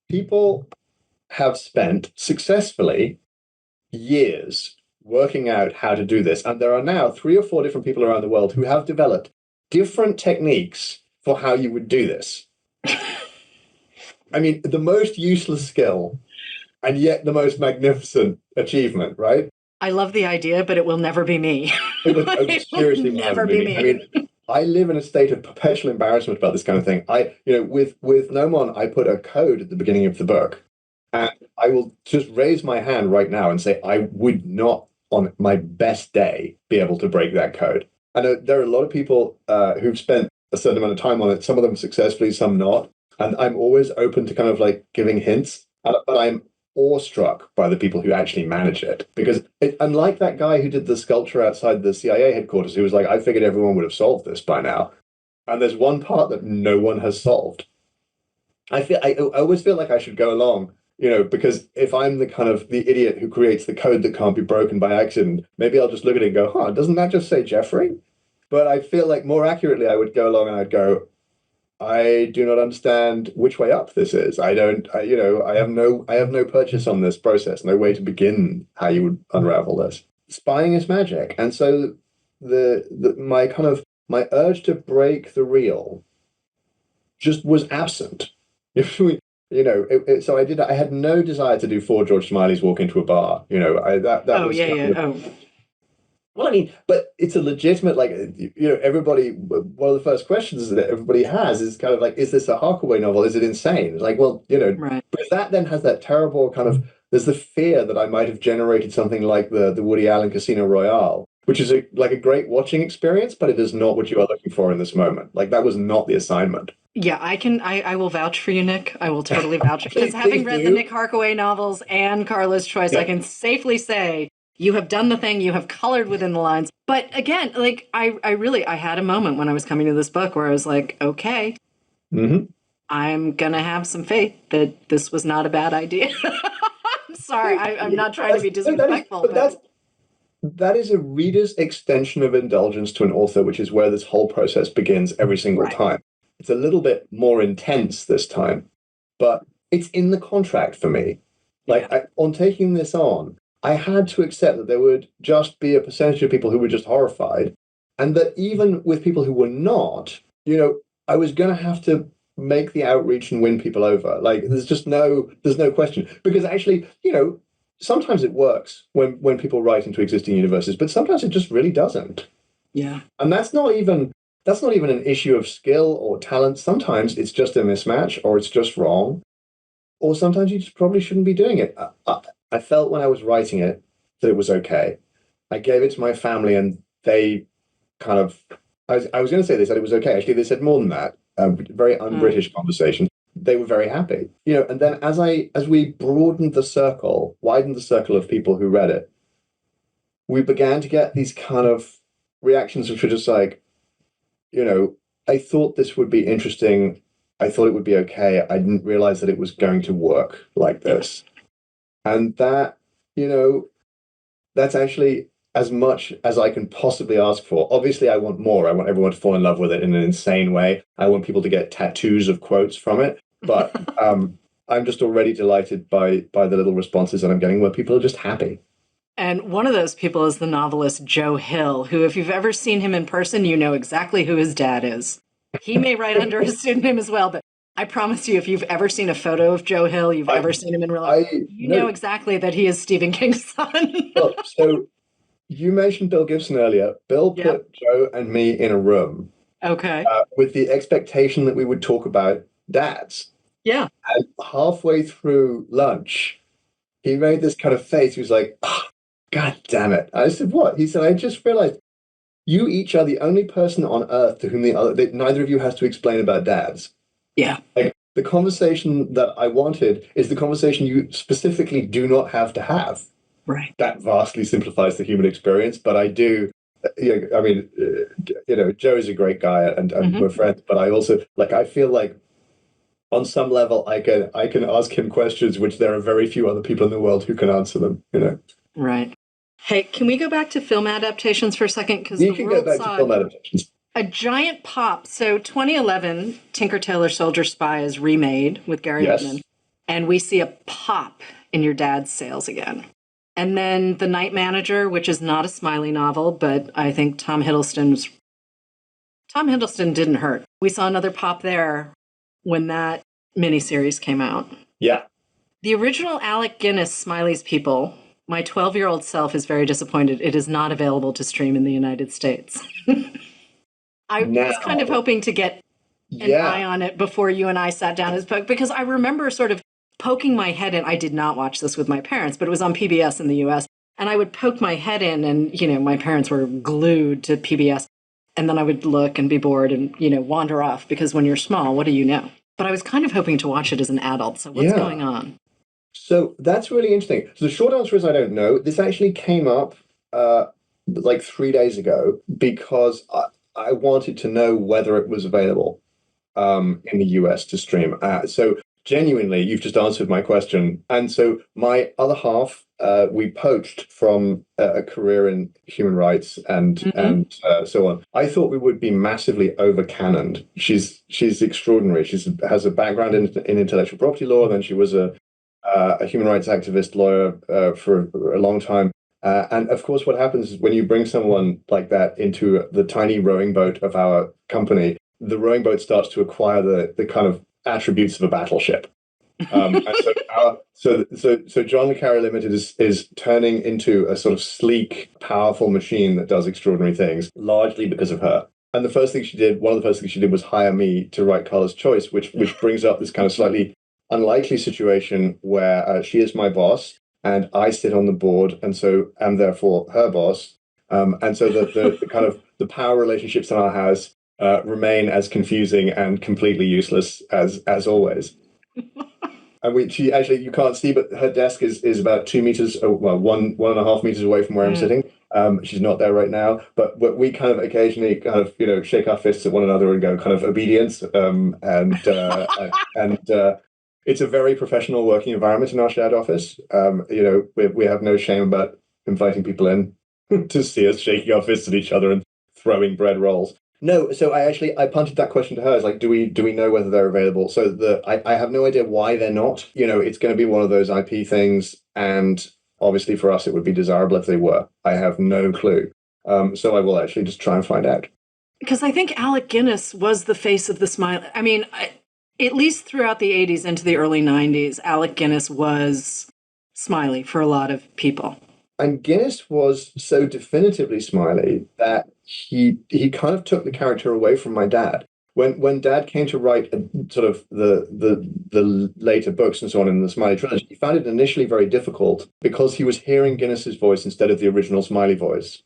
Speaker 2: People have spent successfully years working out how to do this. And there are now 3 or 4 different people around the world who have developed different techniques for how you would do this. I mean, the most useless skill and yet the most magnificent achievement, right?
Speaker 1: I love the idea, but it will never be me.
Speaker 2: It
Speaker 1: It will
Speaker 2: seriously will never
Speaker 1: never
Speaker 2: be
Speaker 1: be
Speaker 2: me. I
Speaker 1: me.
Speaker 2: mean, I live in a state of perpetual embarrassment about this kind of thing. With Nomon, I put a code at the beginning of the book And I will just raise my hand right now and say I would not, on my best day, be able to break that code. I know there are a lot of people who've spent a certain amount of time on it, some of them successfully, some not. And I'm always open to kind of like giving hints, but I'm awestruck by the people who actually manage it. Because unlike that guy who did the sculpture outside the CIA headquarters, who was like, I figured everyone would have solved this by now. And there's one part that no one has solved. I always feel like I should go along, because if I'm the kind of the idiot who creates the code that can't be broken by accident, maybe I'll just look at it and go, huh, doesn't that just say Jeffrey? But I feel like more accurately, I would go along and I'd go, I do not understand which way up this is. I don't, I have no purchase on this process, no way to begin how you would unravel this. Spying is magic, and so my urge to break the reel just was absent. If we, so I had no desire to do four George Smileys walk into a bar. That
Speaker 1: Oh,
Speaker 2: was
Speaker 1: yeah,
Speaker 2: kind
Speaker 1: yeah.
Speaker 2: of,
Speaker 1: Oh,
Speaker 2: well, I mean, but it's a legitimate, like, everybody, one of the first questions that everybody has is kind of like, is this a Harkaway novel? Is it insane? It's like, well,
Speaker 1: right.
Speaker 2: but that then has that terrible kind of, there's the fear that I might have generated something like the Woody Allen Casino Royale, which is like a great watching experience, but it is not what you are looking for in this moment. Like, that was not the assignment.
Speaker 1: Yeah, I will vouch for you, Nick. I will totally vouch because
Speaker 2: Please,
Speaker 1: having
Speaker 2: please
Speaker 1: read the
Speaker 2: do.
Speaker 1: Nick Harkaway novels and Karla's Choice, I
Speaker 2: Yeah.
Speaker 1: can safely say you have done the thing, you have colored within the lines. But again, like I had a moment when I was coming to this book where I was like, okay,
Speaker 2: Hmm.
Speaker 1: I'm gonna have some faith that this was not a bad idea. I'm sorry, I'm not trying to be disrespectful, but
Speaker 2: That is a reader's extension of indulgence to an author, which is where this whole process begins every single
Speaker 1: right.
Speaker 2: time. It's a little bit more intense this time, but it's in the contract for me.
Speaker 1: Yeah.
Speaker 2: On taking this on, I had to accept that there would just be a percentage of people who were just horrified, and that even with people who were not, I was going to have to make the outreach and win people over. Like, there's no question. Because actually, sometimes it works when people write into existing universes, but sometimes it just really doesn't.
Speaker 1: Yeah.
Speaker 2: And that's not even an issue of skill or talent. Sometimes it's just a mismatch, or it's just wrong, or sometimes you just probably shouldn't be doing it. I felt when I was writing it that it was okay. I gave it to my family, and they kind of. I was going to say they said it was okay. Actually, they said more than that. Very
Speaker 1: Mm.
Speaker 2: un-British conversation. They were very happy, And then as we broadened the circle, widened the circle of people who read it, we began to get these kind of reactions, which were just like, you know, I thought this would be interesting. I thought it would be okay. I didn't realize that it was going to work like
Speaker 1: Yeah.
Speaker 2: this. And that, you know, that's actually as much as I can possibly ask for. Obviously, I want more. I want everyone to fall in love with it in an insane way. I want people to get tattoos of quotes from it. But I'm just already delighted by the little responses that I'm getting where people are just happy.
Speaker 1: And one of those people is the novelist Joe Hill, who, if you've ever seen him in person, you know exactly who his dad is. He may write under a pseudonym as well, but I promise you, if you've ever seen a photo of Joe Hill, you've
Speaker 2: I
Speaker 1: ever seen him in real life,
Speaker 2: I
Speaker 1: you know
Speaker 2: no
Speaker 1: exactly that he is Stephen King's son.
Speaker 2: well, so you mentioned Bill Gibson earlier. Bill
Speaker 1: Yep.
Speaker 2: put Joe and me in a room
Speaker 1: Okay.
Speaker 2: with the expectation that we would talk about dads.
Speaker 1: Yeah.
Speaker 2: And halfway through lunch, he made this kind of face. He was like, oh, God damn it. I said, what? He said, I just realized you each are the only person on earth to whom that neither of you has to explain about dads.
Speaker 1: Yeah.
Speaker 2: Like, the conversation that I wanted is the conversation you specifically do not have to have.
Speaker 1: Right.
Speaker 2: That vastly simplifies the human experience, but I do. I mean, Joe is a great guy, and
Speaker 1: Hmm.
Speaker 2: we're friends. But I also I feel like on some level, I can ask him questions which there are very few other people in the world who can answer them.
Speaker 1: Right. Hey, can we go back to film adaptations for a second? Because
Speaker 2: You
Speaker 1: the
Speaker 2: can go
Speaker 1: world
Speaker 2: back to
Speaker 1: saw
Speaker 2: film adaptations.
Speaker 1: a giant pop. So 2011, Tinker Tailor Soldier Spy is remade with Gary Oldman.
Speaker 2: Yes.
Speaker 1: And we see a pop in your dad's sales again. And then The Night Manager, which is not a Smiley novel, but I think Tom Hiddleston didn't hurt. We saw another pop there when that miniseries came out.
Speaker 2: Yeah.
Speaker 1: The original Alec Guinness Smiley's People, my 12-year-old self is very disappointed. It is not available to stream in the United States. I
Speaker 2: Now.
Speaker 1: was kind of hoping to get an eye
Speaker 2: Yeah.
Speaker 1: on it before you and I sat down as book because I remember sort of poking my head in. I did not watch this with my parents, but it was on PBS in the US. And I would poke my head in and, my parents were glued to PBS. And then I would look and be bored and, wander off because when you're small, what do you know? But I was kind of hoping to watch it as an adult. So what's going on?
Speaker 2: So that's really interesting. So the short answer is I don't know. This actually came up like 3 days ago because I wanted to know whether it was available in the US to stream. So genuinely, you've just answered my question. And so my other half, we poached from a career in human rights and so on. I thought we would be massively over-cannoned. She's extraordinary. She has a background in intellectual property law. Then she was a human rights activist lawyer for a long time. And of course, what happens is when you bring someone like that into the tiny rowing boat of our company, the rowing boat starts to acquire the kind of attributes of a battleship. And so John le Carré Limited is turning into a sort of sleek, powerful machine that does extraordinary things, largely because of her. And one of the first things she did was hire me to write Karla's Choice, which brings up this kind of slightly unlikely situation where she is my boss and I sit on the board and so am therefore her boss. And so the kind of the power relationships in our house remain as confusing and completely useless as always. And she actually, you can't see, but her desk is about 2 meters, well, 1.5 meters away from where I'm sitting. She's not there right now, but we kind of occasionally kind of, shake our fists at one another and go kind of obedience. And it's a very professional working environment in our shared office. We have no shame about inviting people in to see us shaking our fists at each other and throwing bread rolls. No, so I punted that question to her. It's like, do we know whether they're available? So I have no idea why they're not. It's going to be one of those IP things, and obviously for us it would be desirable if they were. I have no clue. So I will actually just try and find out.
Speaker 1: Because I think Alec Guinness was the face of the Smiley. I mean, at least throughout the 80s into the early 90s, Alec Guinness was Smiley for a lot of people.
Speaker 2: And Guinness was so definitively Smiley that he kind of took the character away from my dad. When Dad came to write sort of the later books and so on in the Smiley trilogy, he found it initially very difficult because he was hearing Guinness's voice instead of the original Smiley voice,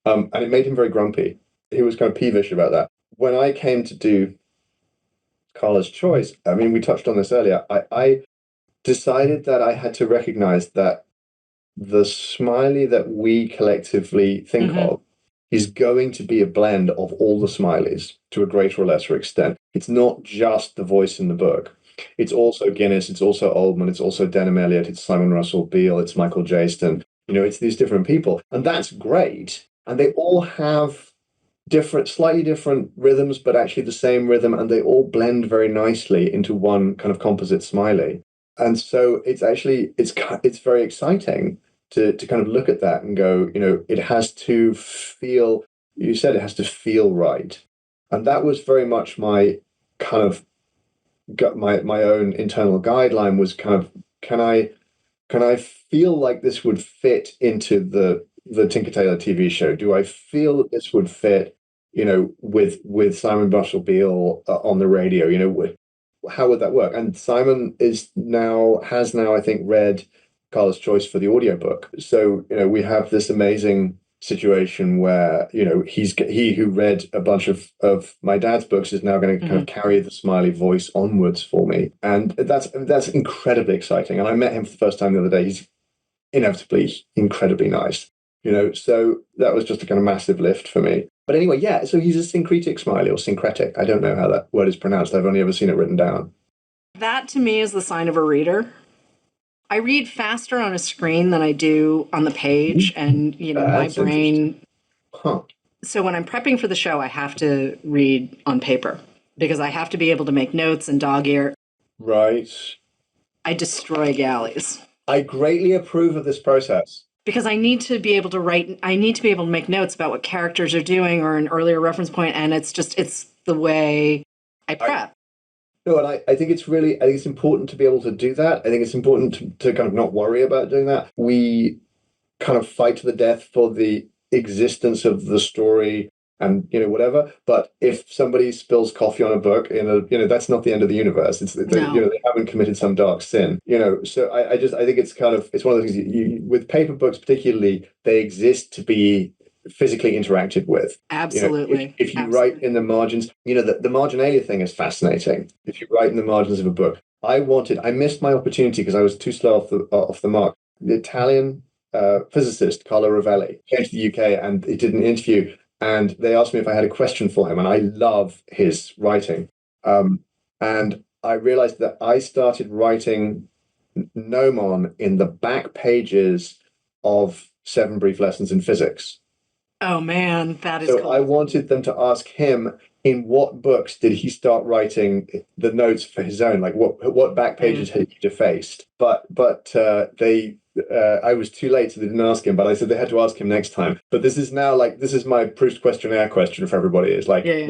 Speaker 2: and it made him very grumpy. He was kind of peevish about that. When I came to do Karla's Choice, I mean, we touched on this earlier. I decided that I had to recognize that the Smiley that we collectively think of is going to be a blend of all the Smileys to a greater or lesser extent. It's not just the voice in the book. It's also Guinness, it's also Oldman, it's also Denham Elliott, it's Simon Russell Beale, it's Michael Jaston. It's these different people. And that's great. And they all have slightly different rhythms, but actually the same rhythm, and they all blend very nicely into one kind of composite Smiley. And so it's very exciting to kind of look at that and go, it has to feel, you said it has to feel right. And that was very much my kind of my own internal guideline was kind of, can I feel like this would fit into the Tinker Tailor TV show? Do I feel that this would fit, with Simon Russell Beale on the radio? How would that work? And Simon has now, I think, read Karla's Choice for the audiobook. So, we have this amazing situation where, he who read a bunch of my dad's books is now going to kind of carry the Smiley voice onwards for me. And that's incredibly exciting. And I met him for the first time the other day. He's inevitably incredibly nice, so that was just a kind of massive lift for me. But anyway, yeah, so he's a syncretic Smiley or syncretic. I don't know how that word is pronounced. I've only ever seen it written down.
Speaker 1: That to me is the sign of a reader. I read faster on a screen than I do on the page, and my brain. So when I'm prepping for the show, I have to read on paper because I have to be able to make notes and dog ear.
Speaker 2: Right.
Speaker 1: I destroy galleys.
Speaker 2: I greatly approve of this process.
Speaker 1: Because I need to be able to write, I need to be able to make notes about what characters are doing or an earlier reference point, and it's the way I prep.
Speaker 2: No, and I think it's important to be able to do that. I think it's important to kind of not worry about doing that. We kind of fight to the death for the existence of the story and whatever. But if somebody spills coffee on a book, that's not the end of the universe. It's
Speaker 1: No.
Speaker 2: they haven't committed some dark sin. So I think it's it's one of the things with paper books particularly, they exist to be physically interacted with.
Speaker 1: Absolutely.
Speaker 2: If you
Speaker 1: Absolutely.
Speaker 2: write in the margins, the marginalia thing is fascinating. If you write in the margins of a book, I missed my opportunity because I was too slow off the mark. The Italian physicist Carlo Rovelli came to the UK and he did an interview, and they asked me if I had a question for him, and I love his writing. And I realized that I started writing Gnomon in the back pages of Seven Brief Lessons in Physics.
Speaker 1: Oh man, that is
Speaker 2: So
Speaker 1: cool.
Speaker 2: I wanted them to ask him, in what books did he start writing the notes for his own? Like what back pages had he defaced? But I was too late, so they didn't ask him. But I said they had to ask him next time. But this is my Proust questionnaire question for everybody. Is like,
Speaker 1: Yeah.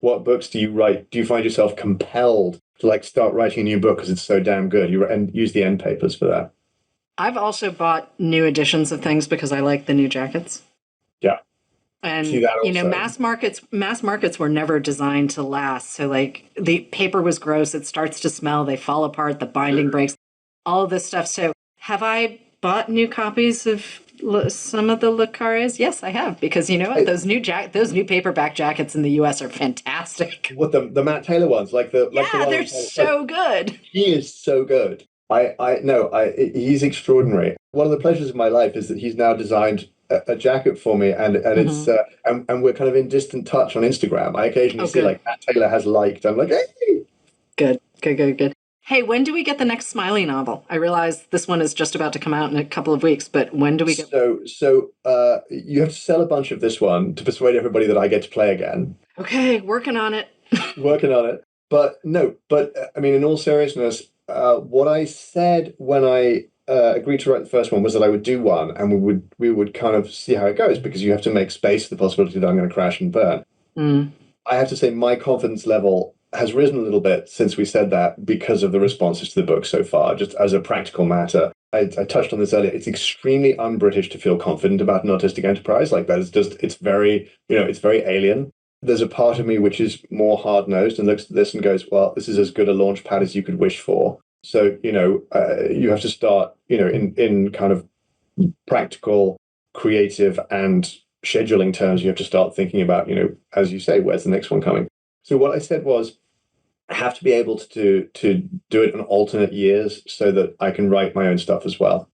Speaker 2: what books do you write? Do you find yourself compelled to start writing a new book because it's so damn good? And use the end papers for that.
Speaker 1: I've also bought new editions of things because I like the new jackets.
Speaker 2: Yeah.
Speaker 1: And
Speaker 2: See that also.
Speaker 1: mass markets were never designed to last. So the paper was gross, it starts to smell, they fall apart, the binding breaks, all of this stuff. So have I bought new copies of some of the Le Carrés? Yes, I have, because you know what? Those new paperback jackets in the US are fantastic.
Speaker 2: What the Matt Taylor ones, the one
Speaker 1: they're so good.
Speaker 2: He is so good. He's extraordinary. One of the pleasures of my life is that he's now designed a jacket for me, and it's and we're kind of in distant touch on Instagram. I occasionally see Matt Taylor has liked. I'm like, hey,
Speaker 1: good. Hey, when do we get the next Smiley novel? I realize this one is just about to come out in a couple of weeks, but when do we get?
Speaker 2: So you have to sell a bunch of this one to persuade everybody that I get to play again.
Speaker 1: Okay, working on it.
Speaker 2: Working on it. But I mean, in all seriousness, what I said when I agreed to write the first one was that I would do one, and we would kind of see how it goes, because you have to make space for the possibility that I'm going to crash and burn. I have to say my confidence level has risen a little bit since we said that, because of the responses to the book so far, just as a practical matter. I touched on this earlier. It's extremely un-British to feel confident about an artistic enterprise like that. It's very, it's very alien. There's a part of me which is more hard-nosed and looks at this and goes, well, this is as good a launch pad as you could wish for. So, you have to start, in kind of practical, creative, and scheduling terms, you have to start thinking about, as you say, where's the next one coming? So what I said was, I have to be able to do it in alternate years so that I can write my own stuff as well.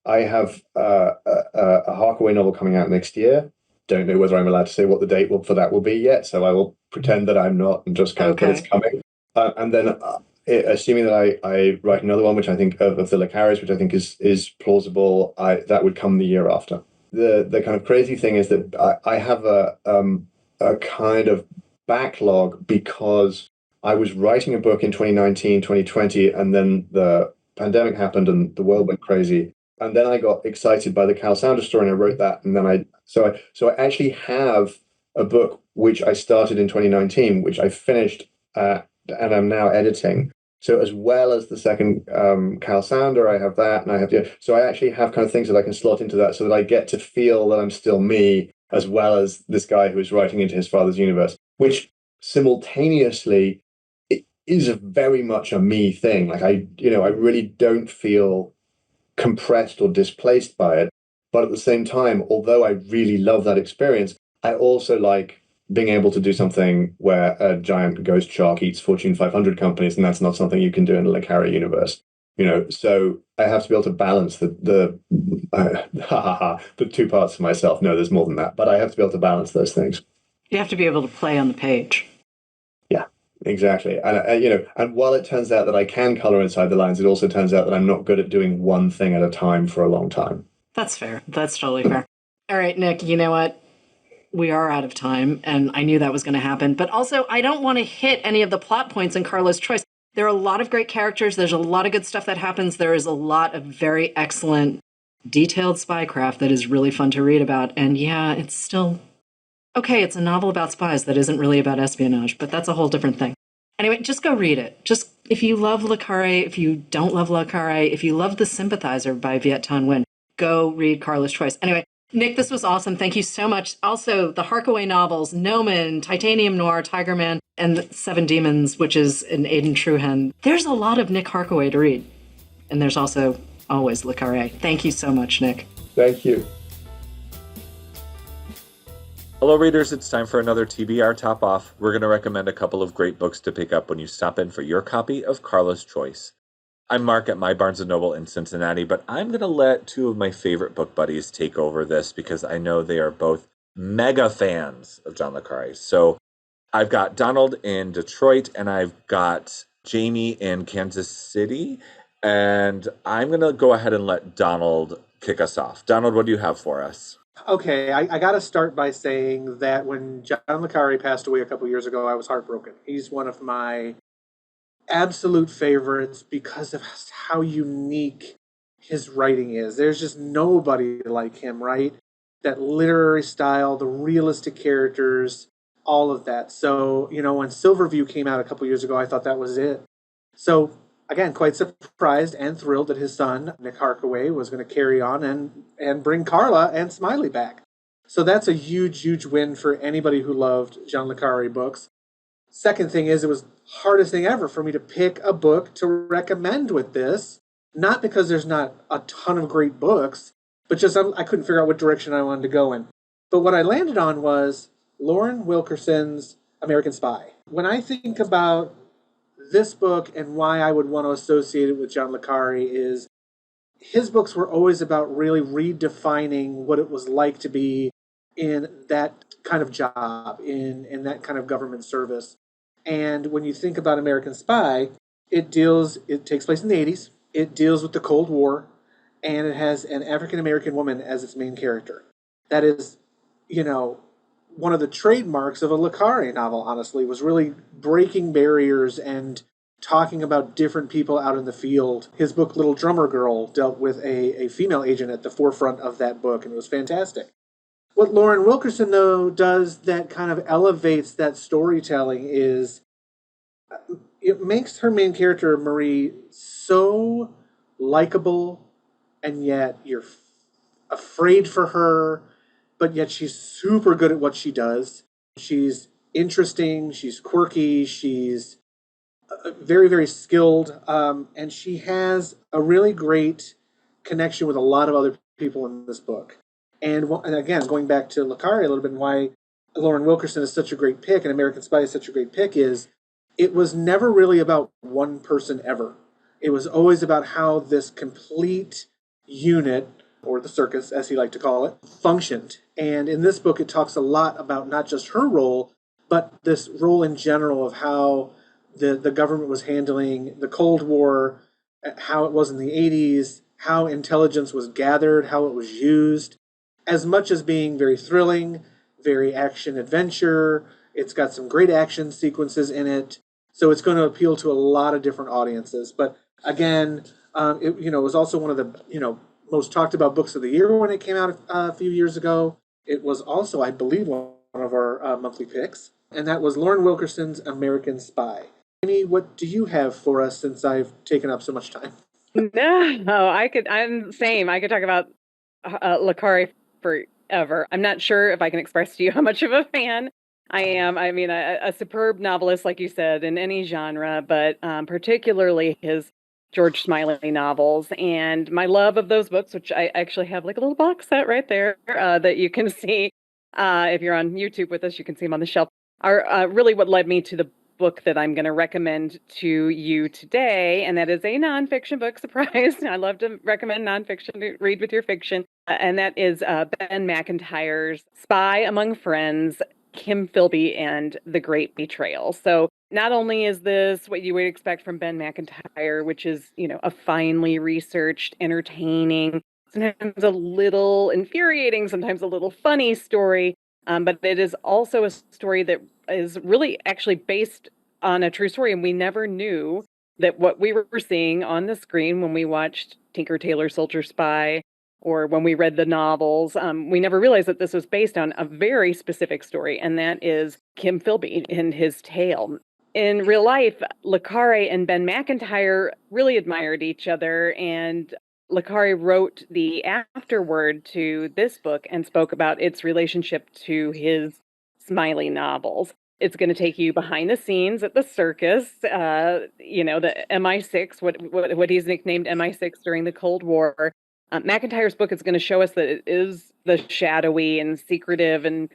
Speaker 2: I have a Harkaway novel coming out next year. Don't know whether I'm allowed to say what the date for that will be yet, so I will pretend that I'm not and just kind of that it's coming. And then, assuming that I write another one, which I think of the Le Carrés, which I think is plausible, that would come the year after. The kind of crazy thing is that I have a kind of backlog, because I was writing a book in 2019, 2020, and then the pandemic happened and the world went crazy. And then I got excited by the Cal Sounder story, and I wrote that. And then I actually have a book which I started in 2019, which I finished and I'm now editing. So as well as the second Cal Sounder, I have that, and I have so I actually have kind of things that I can slot into that, so that I get to feel that I'm still me, as well as this guy who is writing into his father's universe, which simultaneously is very much a me thing. Like I really don't feel compressed or displaced by it. But at the same time, although I really love that experience, I also like being able to do something where a giant ghost shark eats Fortune 500 companies, and that's not something you can do in a Le Carré universe. So I have to be able to balance the two parts of myself. No, there's more than that, but I have to be able to balance those things.
Speaker 1: You have to be able to play on the page.
Speaker 2: Yeah, exactly. And and while it turns out that I can color inside the lines, it also turns out that I'm not good at doing one thing at a time for a long time.
Speaker 1: That's fair. That's totally fair. All right, Nick, you know what? We are out of time, and I knew that was going to happen. But also, I don't want to hit any of the plot points in Karla's Choice. There are a lot of great characters. There's a lot of good stuff that happens. There is a lot of very excellent, detailed spycraft that is really fun to read about. And yeah, it's still... okay, it's a novel about spies that isn't really about espionage, but that's a whole different thing. Anyway, just go read it. Just, if you love Le Carré, if you don't love Le Carré, if you love The Sympathizer by Viet Nguyen, go read Karla's Choice. Anyway, Nick, this was awesome. Thank you so much. Also, the Harkaway novels, Gnomon, Titanium Noir, Tigerman, and Seven Demons, which is an Aidan Truhan. There's a lot of Nick Harkaway to read. And there's also always Le Carré. Thank you so much, Nick.
Speaker 2: Thank you.
Speaker 3: Hello, readers. It's time for another TBR Top Off. We're going to recommend a couple of great books to pick up when you stop in for your copy of Karla's Choice. I'm Mark at my Barnes & Noble in Cincinnati, but I'm going to let two of my favorite book buddies take over this because I know they are both mega fans of John le Carré. So I've got Donald in Detroit and I've got Jamie in Kansas City. And I'm going to go ahead and let Donald kick us off. Donald, what do you have for us?
Speaker 4: Okay, I got to start by saying that when John le Carré passed away a couple years ago, I was heartbroken. He's one of my absolute favorites because of how unique his writing is. There's just nobody like him, right? That literary style, the realistic characters, all of that. So, when Silverview came out a couple years ago, I thought that was it. So, again, quite surprised and thrilled that his son, Nick Harkaway, was going to carry on and bring Karla and Smiley back. So that's a huge, huge win for anybody who loved John le Carré books. Second thing is, it was hardest thing ever for me to pick a book to recommend with this. Not because there's not a ton of great books, but just I couldn't figure out what direction I wanted to go in. But what I landed on was Lauren Wilkerson's American Spy. When I think about this book and why I would want to associate it with John le Carré is his books were always about really redefining what it was like to be in that kind of job, in that kind of government service. And when you think about American Spy, it takes place in the 80s. It deals with the Cold War, and it has an African-American woman as its main character. That is, one of the trademarks of a le Carré novel, honestly, was really breaking barriers and talking about different people out in the field. His book, Little Drummer Girl, dealt with a female agent at the forefront of that book, and it was fantastic. What Lauren Wilkerson, though, does that kind of elevates that storytelling is it makes her main character, Marie, so likable, and yet you're afraid for her, but yet she's super good at what she does. She's interesting, she's quirky, she's very, very skilled, and she has a really great connection with a lot of other people in this book. And again, going back to le Carré a little bit and why Lauren Wilkerson is such a great pick and American Spy is such a great pick is it was never really about one person ever. It was always about how this complete unit, or the circus, as he liked to call it, functioned. And in this book, it talks a lot about not just her role, but this role in general of how the government was handling the Cold War, how it was in the 80s, how intelligence was gathered, how it was used. As much as being very thrilling, very action-adventure, it's got some great action sequences in it, so it's going to appeal to a lot of different audiences. But again, it was also one of the most talked about books of the year when it came out a few years ago. It was also, I believe, one of our monthly picks, and that was Lauren Wilkerson's American Spy. Amy, what do you have for us since I've taken up so much time?
Speaker 5: No, I'm same. I could talk about le Carré forever. I'm not sure if I can express to you how much of a fan I am. I mean, a superb novelist, like you said, in any genre, but particularly his George Smiley novels. And my love of those books, which I actually have like a little box set right there that you can see. If you're on YouTube with us, you can see them on the shelf, are really what led me to the book that I'm going to recommend to you today, and that is a nonfiction book. Surprise! I love to recommend nonfiction to read with your fiction, and that is Ben McIntyre's Spy Among Friends, Kim Philby and the Great Betrayal. So not only is this what you would expect from Ben McIntyre, which is, a finely researched, entertaining, sometimes a little infuriating, sometimes a little funny story, but it is also a story that is really actually based on a true story. And we never knew that what we were seeing on the screen when we watched Tinker Tailor Soldier Spy or when we read the novels, we never realized that this was based on a very specific story, and that is Kim Philby and his tale. In real life, le Carré and Ben McIntyre really admired each other, and Le Carré wrote the afterword to this book and spoke about its relationship to his Smiley novels. It's going to take you behind the scenes at the circus, the MI6, what he's nicknamed MI6 during the Cold War. McIntyre's book is going to show us that it is the shadowy and secretive and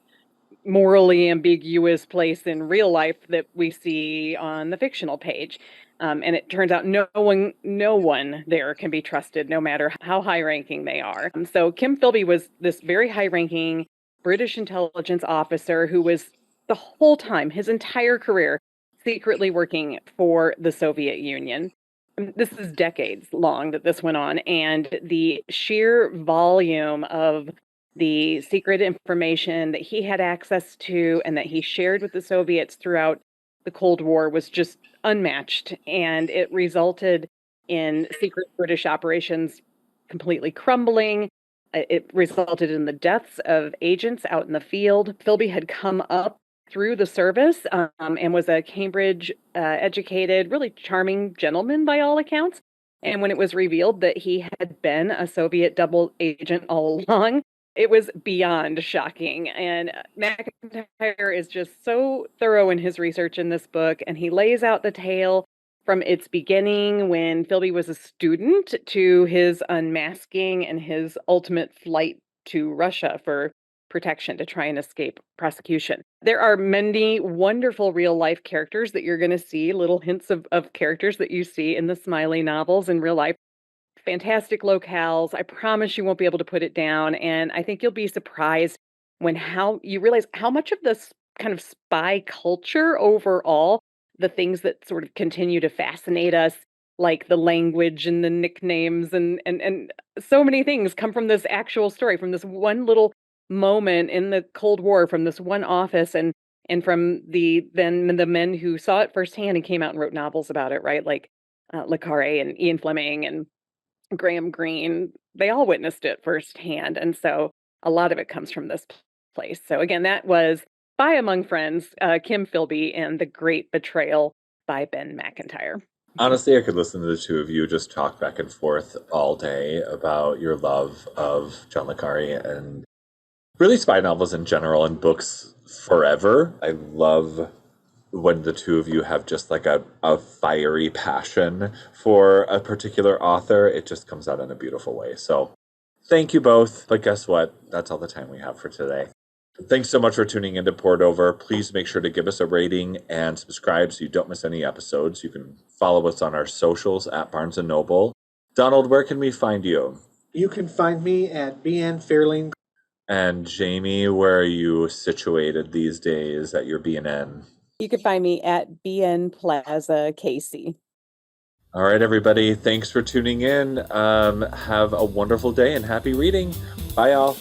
Speaker 5: morally ambiguous place in real life that we see on the fictional page. And it turns out no one there can be trusted, no matter how high-ranking they are. So Kim Philby was this very high-ranking British intelligence officer who was the whole time, his entire career, secretly working for the Soviet Union. This is decades long that this went on, and the sheer volume of the secret information that he had access to and that he shared with the Soviets throughout the Cold War was just unmatched, and it resulted in secret British operations completely crumbling. It resulted in the deaths of agents out in the field. Philby had come up through the service and was a Cambridge educated, really charming gentleman by all accounts. And when it was revealed that he had been a Soviet double agent all along, it was beyond shocking. And McIntyre is just so thorough in his research in this book, and he lays out the tale from its beginning when Philby was a student to his unmasking and his ultimate flight to Russia for protection to try and escape prosecution. There are many wonderful real life characters that you're going to see, little hints of characters that you see in the Smiley novels in real life. Fantastic locales. I promise you won't be able to put it down. And I think you'll be surprised when how you realize how much of this kind of spy culture overall, the things that sort of continue to fascinate us, like the language and the nicknames and so many things come from this actual story, from this one little moment in the Cold War, from this one office and from the men who saw it firsthand and came out and wrote novels about it, right? Like Le Carré and Ian Fleming and Graham Greene, they all witnessed it firsthand. And so a lot of it comes from this place. So again, that was Spy Among Friends, Kim Philby and The Great Betrayal by Ben McIntyre.
Speaker 3: Honestly, I could listen to the two of you just talk back and forth all day about your love of John le Carré and really spy novels in general and books forever. I love when the two of you have just like a fiery passion for a particular author. It just comes out in a beautiful way. So thank you both. But guess what? That's all the time we have for today. Thanks so much for tuning in to Poured Over. Please make sure to give us a rating and subscribe so you don't miss any episodes. You can follow us on our socials at Barnes & Noble. Donald, where can we find you?
Speaker 4: You can find me at BN Fairlane.
Speaker 3: And Jamie, where are you situated these days at your BNN?
Speaker 5: You can find me at BN Plaza KC.
Speaker 3: All right, everybody. Thanks for tuning in. Have a wonderful day and happy reading. Bye, y'all.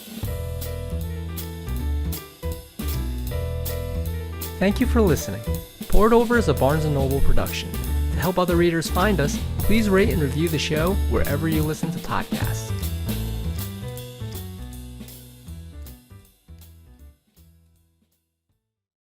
Speaker 6: Thank you for listening. Poured Over is a Barnes & Noble production. To help other readers find us, please rate and review the show wherever you listen to podcasts.